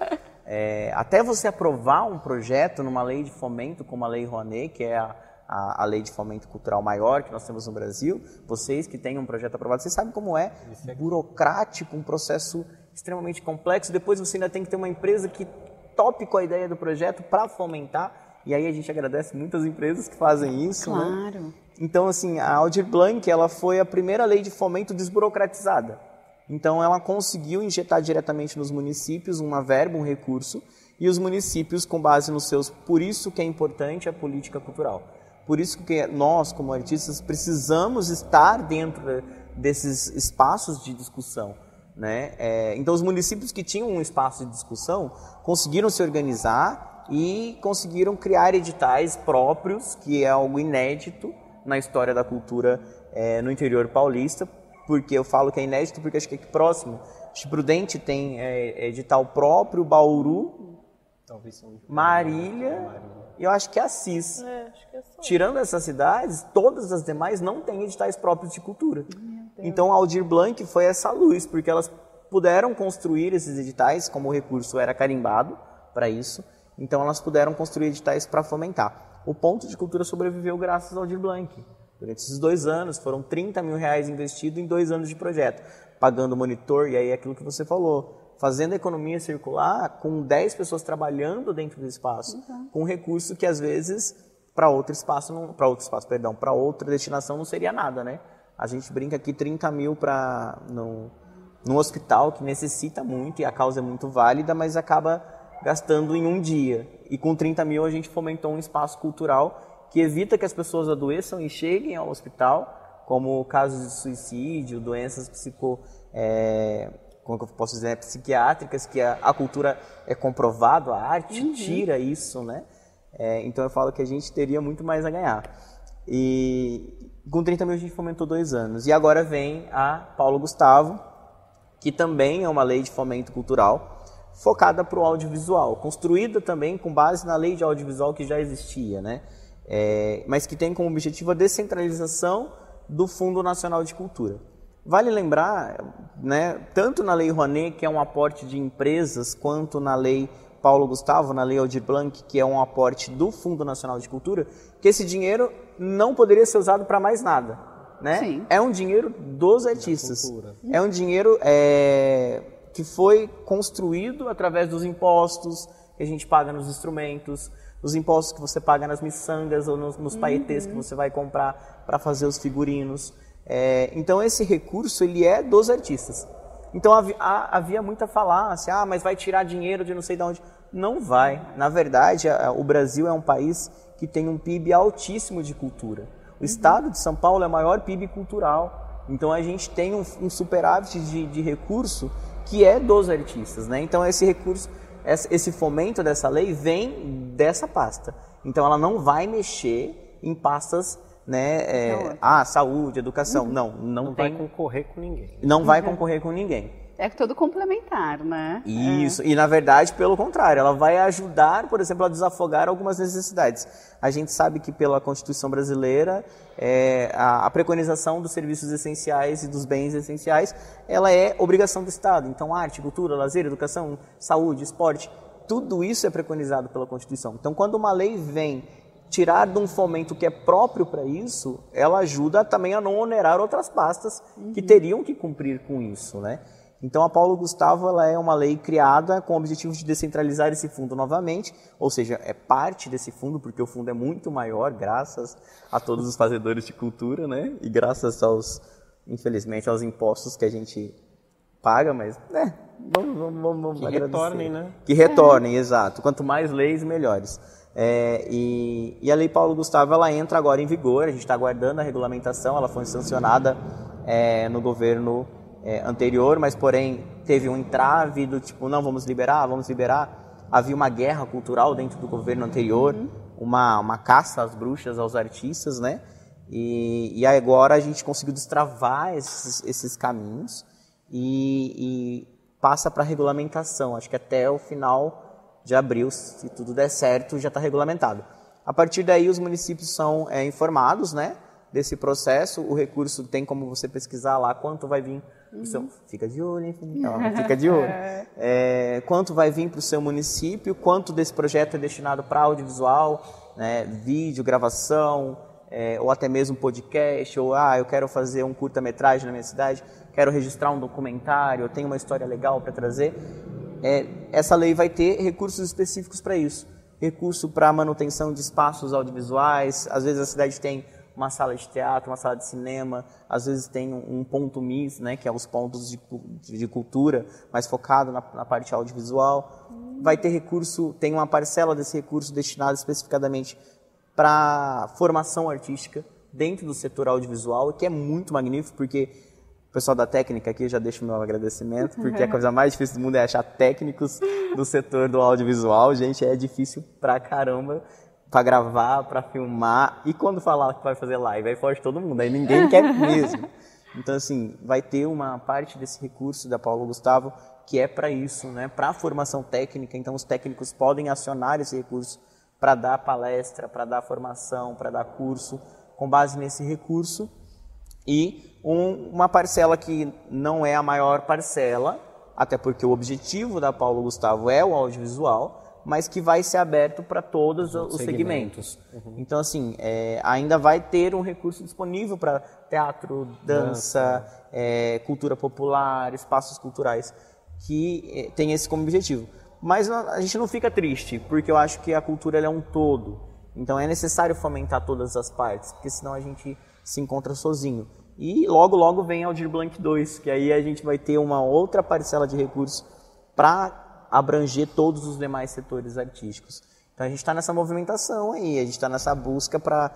Até você aprovar um projeto numa lei de fomento como a Lei Rouanet, que é a lei de fomento cultural maior que nós temos no Brasil, vocês que têm um projeto aprovado, vocês sabem como é burocrático, um processo extremamente complexo. Depois você ainda tem que ter uma empresa que tope com a ideia do projeto para fomentar. E aí a gente agradece muitas empresas que fazem isso, né? Claro. Então, assim, a Aldir Blanc, ela foi a primeira lei de fomento desburocratizada. Então, ela conseguiu injetar diretamente nos municípios uma verba, um recurso, e os municípios, com base nos seus... Por isso que é importante a política cultural. Por isso que nós, como artistas, precisamos estar dentro desses espaços de discussão, né? Então, os municípios que tinham um espaço de discussão conseguiram se organizar e conseguiram criar editais próprios, que é algo inédito na história da cultura no interior paulista. Porque eu falo que é inédito porque acho que aqui próximo, Prudente tem edital próprio, Bauru, Talvez são Marília e eu acho que é a Assis. Acho que eu sou. Tirando essas cidades, todas as demais não têm editais próprios de cultura. Então, a Aldir Blanc foi essa luz, porque elas puderam construir esses editais, como o recurso era carimbado para isso, então elas puderam construir editais para fomentar. O Ponto de Cultura sobreviveu graças ao Aldir Blanc. Durante esses 2 anos, foram R$30 mil investidos em 2 anos de projeto, pagando monitor, e aí é aquilo que você falou, fazendo a economia circular com 10 pessoas trabalhando dentro do espaço, com recurso que às vezes para outra destinação não seria nada, né? A gente brinca aqui 30 mil num hospital que necessita muito e a causa é muito válida, mas acaba gastando em um dia. E com 30 mil a gente fomentou um espaço cultural que evita que as pessoas adoeçam e cheguem ao hospital, como casos de suicídio, doenças como eu posso dizer, psiquiátricas, que a cultura é comprovado, a arte tira isso, né? Então eu falo que a gente teria muito mais a ganhar. E com 30 mil a gente fomentou 2 anos. E agora vem a Paulo Gustavo, que também é uma lei de fomento cultural, focada para o audiovisual, construída também com base na lei de audiovisual que já existia, né? Mas que tem como objetivo a descentralização do Fundo Nacional de Cultura. Vale lembrar, né, tanto na Lei Rouanet, que é um aporte de empresas, quanto na Lei Paulo Gustavo, na Lei Aldir Blanc, que é um aporte do Fundo Nacional de Cultura, que esse dinheiro não poderia ser usado para mais nada. Né? Sim. É um dinheiro dos artistas. É um dinheiro que foi construído através dos impostos que a gente paga nos instrumentos, os impostos que você paga nas miçangas ou nos paetês que você vai comprar para fazer os figurinos. Então esse recurso ele é dos artistas. Então havia muita falácia, mas vai tirar dinheiro de não sei de onde. Não vai. Na verdade, o Brasil é um país que tem um PIB altíssimo de cultura. O estado de São Paulo é o maior PIB cultural. Então a gente tem um superávit de recurso que é dos artistas, né? Então esse recurso, esse fomento dessa lei vem dessa pasta. Então ela não vai mexer em pastas, né? Saúde, educação. Não vai concorrer com ninguém. Não vai concorrer com ninguém. É todo complementar, né? Isso, e na verdade, pelo contrário, ela vai ajudar, por exemplo, a desafogar algumas necessidades. A gente sabe que pela Constituição brasileira, a preconização dos serviços essenciais e dos bens essenciais, ela é obrigação do Estado. Então, arte, cultura, lazer, educação, saúde, esporte, tudo isso é preconizado pela Constituição. Então, quando uma lei vem tirar de um fomento que é próprio para isso, ela ajuda também a não onerar outras pastas que teriam que cumprir com isso, né? Então, a Paulo Gustavo ela é uma lei criada com o objetivo de descentralizar esse fundo novamente, ou seja, é parte desse fundo, porque o fundo é muito maior, graças a todos os fazedores de cultura, né? E graças infelizmente, aos impostos que a gente paga, mas, vamos que agradecer. Retornem, né? Que retornem, exato. Quanto mais leis, melhores. E a Lei Paulo Gustavo, ela entra agora em vigor, a gente está aguardando a regulamentação, ela foi sancionada no governo anterior, mas porém teve um entrave do tipo, não, vamos liberar. Havia uma guerra cultural dentro do governo anterior, uma caça às bruxas, aos artistas, né? E agora a gente conseguiu destravar esses caminhos e passa para a regulamentação. Acho que até o final de abril, se tudo der certo, já está regulamentado. A partir daí os municípios são informados, né, desse processo. O recurso tem como você pesquisar lá quanto vai vir. Fica de olho, hein? Fica de olho. Quanto vai vir para o seu município, quanto desse projeto é destinado para audiovisual, né, vídeo, gravação, ou até mesmo podcast, ou eu quero fazer um curta-metragem na minha cidade, quero registrar um documentário, eu tenho uma história legal para trazer. Essa lei vai ter recursos específicos para isso. Recurso para manutenção de espaços audiovisuais, às vezes a cidade tem uma sala de teatro, uma sala de cinema, às vezes tem um ponto MIS, né, que é os pontos de cultura, mais focado na parte audiovisual. Vai ter recurso, tem uma parcela desse recurso destinado especificadamente para formação artística dentro do setor audiovisual, que é muito magnífico, porque o pessoal da técnica aqui, já deixo o meu agradecimento, porque a coisa mais difícil do mundo é achar técnicos do setor do audiovisual. Gente, é difícil pra caramba, para gravar, para filmar, e quando falar que vai fazer live, aí foge todo mundo, aí ninguém quer mesmo. Então, assim, vai ter uma parte desse recurso da Paulo Gustavo que é para isso, né, para a formação técnica. Então, os técnicos podem acionar esse recurso para dar palestra, para dar formação, para dar curso, com base nesse recurso. E uma parcela que não é a maior parcela, até porque o objetivo da Paulo Gustavo é o audiovisual, mas que vai ser aberto para todos os segmentos. Então, assim, ainda vai ter um recurso disponível para teatro, dança, cultura popular, espaços culturais, que tem esse como objetivo. Mas a gente não fica triste, porque eu acho que a cultura ela é um todo. Então é necessário fomentar todas as partes, porque senão a gente se encontra sozinho. E logo, logo vem Aldir Blanc 2, que aí a gente vai ter uma outra parcela de recursos para abranger todos os demais setores artísticos. Então a gente está nessa movimentação aí, a gente está nessa busca para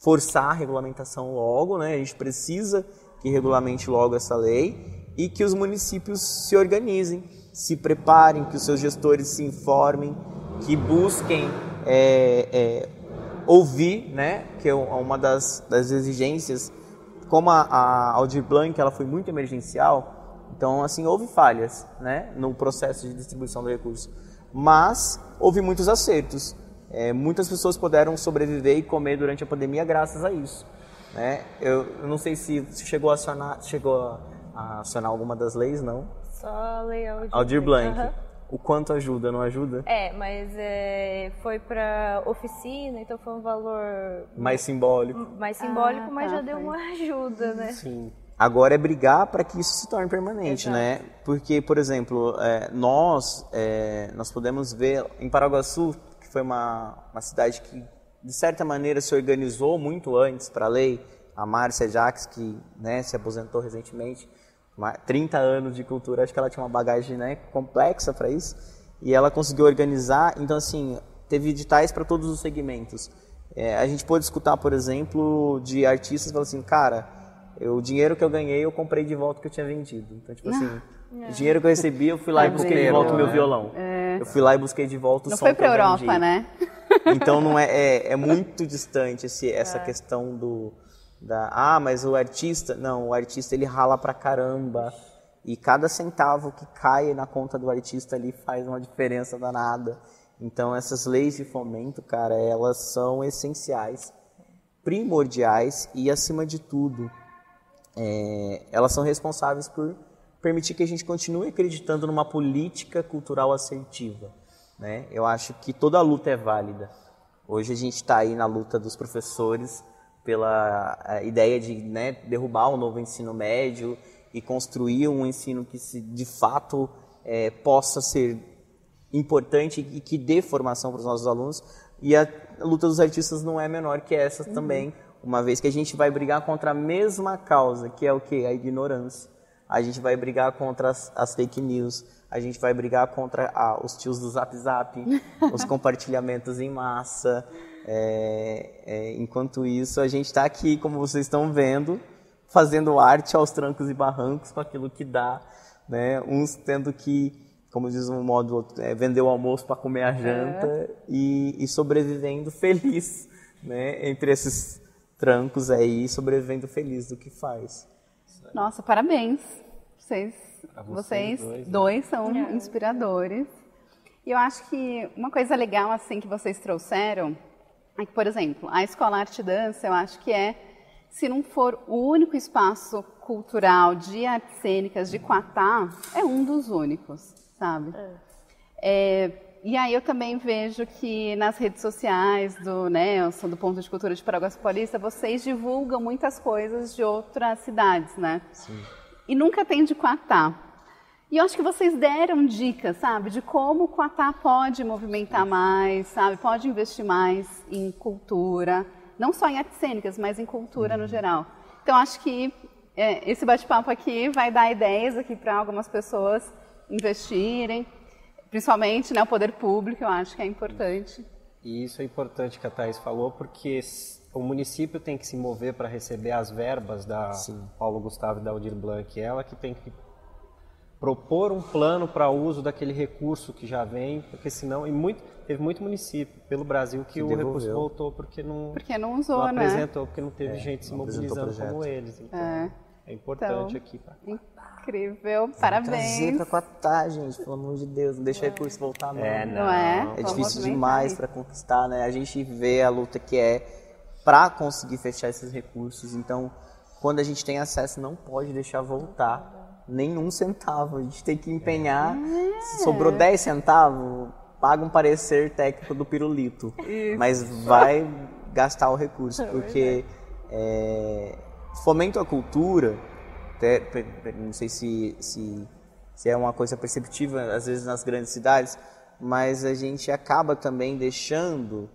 forçar a regulamentação logo, né? A gente precisa que regulamente logo essa lei e que os municípios se organizem, se preparem, que os seus gestores se informem, que busquem ouvir, né? Que é uma das exigências. Como a Aldir Blanc ela foi muito emergencial, então assim houve falhas, né, no processo de distribuição do recurso, mas houve muitos acertos. Muitas pessoas puderam sobreviver e comer durante a pandemia graças a isso, né? Eu não sei se chegou a acionar alguma das leis, não? Só a lei Aldir Blanc. O quanto ajuda, não ajuda? Mas foi para oficina, então foi um valor mais simbólico. Mas já deu uma ajuda, né? Sim. Agora é brigar para que isso se torne permanente, Exato. né? Porque, por exemplo, nós podemos ver em Paraguaçu, que foi uma cidade que, de certa maneira, se organizou muito antes para a lei. A Márcia Jacques, que, né, se aposentou recentemente, 30 anos de cultura, acho que ela tinha uma bagagem, né, complexa para isso, e ela conseguiu organizar. Então, assim, teve editais para todos os segmentos. A gente pôde escutar, por exemplo, de artistas que falam assim, cara, o dinheiro que eu ganhei, eu comprei de volta o que eu tinha vendido. Então, tipo assim, o dinheiro que eu recebi, eu fui lá e busquei de volta o meu violão. Eu fui lá e busquei de volta o som que eu vendi. Não foi pra Europa, né? Então, não é muito distante essa questão mas o artista... Não, o artista ele rala pra caramba. E cada centavo que cai na conta do artista ali faz uma diferença danada. Então, essas leis de fomento, cara, elas são essenciais, primordiais e, acima de tudo, elas são responsáveis por permitir que a gente continue acreditando numa política cultural assertiva, né? Eu acho que toda luta é válida. Hoje a gente está aí na luta dos professores pela ideia de, né, derrubar o novo ensino médio e construir um ensino que de fato possa ser importante e que dê formação para os nossos alunos. E a luta dos artistas não é menor que essa também, uma vez que a gente vai brigar contra a mesma causa, que é o quê? A ignorância. A gente vai brigar contra as fake news, a gente vai brigar contra os tios do Zap Zap, os compartilhamentos em massa. Enquanto isso, a gente está aqui, como vocês estão vendo, fazendo arte aos trancos e barrancos com aquilo que dá, né? Uns tendo que, como diz um modo, vender o almoço para comer a janta e sobrevivendo feliz, né? Entre esses trancos aí, sobrevivendo feliz do que faz. Nossa, parabéns. Vocês dois são inspiradores. E eu acho que uma coisa legal assim que vocês trouxeram é que, por exemplo, a Escola Arte e Dança, eu acho que se não for o único espaço cultural de artes cênicas de Quatá, é um dos únicos, sabe? E aí eu também vejo que nas redes sociais do Nelson, do Ponto de Cultura de Paraguaçu Paulista, vocês divulgam muitas coisas de outras cidades, né? Sim. E nunca tem de Quatá. E eu acho que vocês deram dicas, sabe, de como o Quatá pode movimentar mais, sabe, pode investir mais em cultura, não só em artes cênicas, mas em cultura no geral. Então, acho que esse bate-papo aqui vai dar ideias aqui para algumas pessoas investirem, principalmente, né, o poder público, eu acho que é importante. E isso é importante que a Thaís falou, porque o município tem que se mover para receber as verbas da Paulo Gustavo e da Aldir Blanc, ela que tem que propor um plano para uso daquele recurso que já vem, porque senão, teve muito município pelo Brasil que o recurso voltou porque não usou, não né? apresentou, porque não teve gente se mobilizando como eles. Então, É importante Então, aqui. Incrível, Trazer parabéns. pra Quatá, gente, pelo amor de Deus. Não deixa o recurso voltar, não. Não é? É Vamos difícil movimentar demais isso. para conquistar, né? A gente vê a luta que é para conseguir fechar esses recursos. Então, quando a gente tem acesso, não pode deixar voltar nenhum centavo. A gente tem que empenhar. Se sobrou 10 centavos, paga um parecer técnico do pirulito. Mas vai gastar o recurso, porque fomento à cultura, não sei se é uma coisa perceptível, às vezes, nas grandes cidades, mas a gente acaba também deixando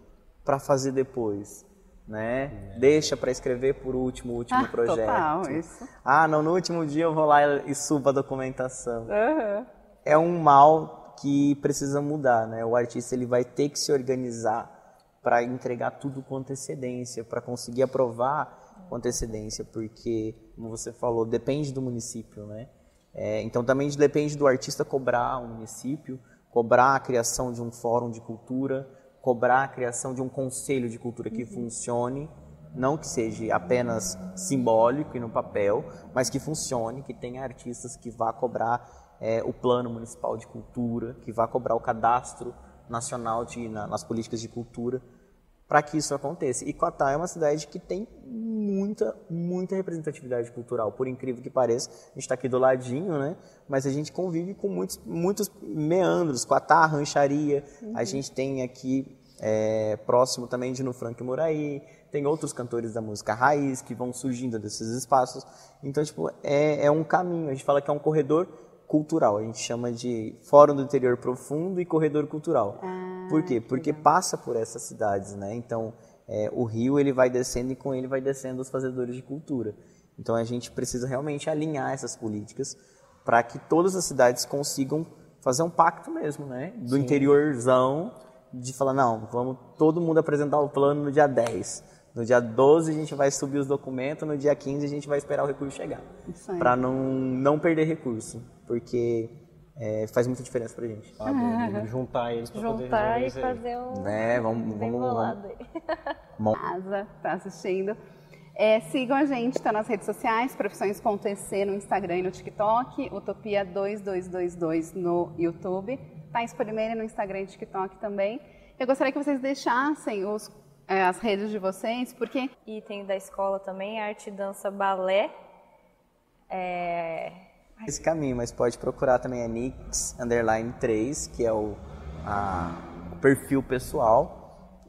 para fazer depois, né? Deixa para escrever por último, o último projeto. Total, isso. Ah, não, no último dia eu vou lá e subo a documentação. Uhum. É um mal que precisa mudar, né? O artista ele vai ter que se organizar para entregar tudo com antecedência, para conseguir aprovar com antecedência, porque, como você falou, depende do município, né? Então também depende do artista cobrar o município, cobrar a criação de um fórum de cultura, cobrar a criação de um conselho de cultura que funcione, não que seja apenas simbólico e no papel, mas que funcione, que tenha artistas que vá cobrar o plano municipal de cultura, que vá cobrar o cadastro nacional nas políticas de cultura, para que isso aconteça. E Quatá é uma cidade que tem muita representatividade cultural, por incrível que pareça. A gente está aqui do ladinho, né? Mas a gente convive com muitos meandros. Quatá, Rancharia, a gente tem aqui próximo também de No Franco e Muraí, tem outros cantores da música raiz que vão surgindo desses espaços. Então, tipo, é um caminho. A gente fala que é um corredor cultural. A gente chama de Fórum do Interior Profundo e Corredor Cultural. Por quê? Porque passa por essas cidades, né? Então, o rio ele vai descendo e com ele vai descendo os fazedores de cultura. Então, a gente precisa realmente alinhar essas políticas para que todas as cidades consigam fazer um pacto mesmo, né? Do interiorzão, de falar, não, vamos todo mundo apresentar o plano no dia 10. No dia 12 a gente vai subir os documentos, no dia 15 a gente vai esperar o recurso chegar. Para não perder recurso, porque faz muita diferença pra gente. Juntar eles para poder Juntar resolver e isso aí. fazer um Vamos. bolado aí. Asa, tá assistindo. Sigam a gente, tá nas redes sociais, profissões.ec no Instagram e no TikTok, Utopia 2222 no YouTube, Thais Polimeira no Instagram e TikTok também. Eu gostaria que vocês deixassem as redes de vocês, porque... E tem da escola também, arte, dança, balé. Esse caminho, mas pode procurar também a Nix_3, que é o perfil pessoal.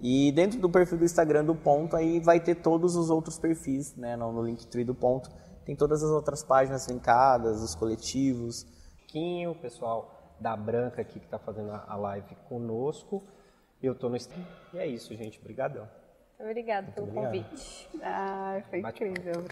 E dentro do perfil do Instagram do Ponto, aí vai ter todos os outros perfis, né? No Linktree do Ponto. Tem todas as outras páginas linkadas, os coletivos. O pessoal da Branca aqui que está fazendo a live conosco. Eu tô no Instagram. E é isso, gente. Obrigadão. Obrigada pelo convite. Foi incrível.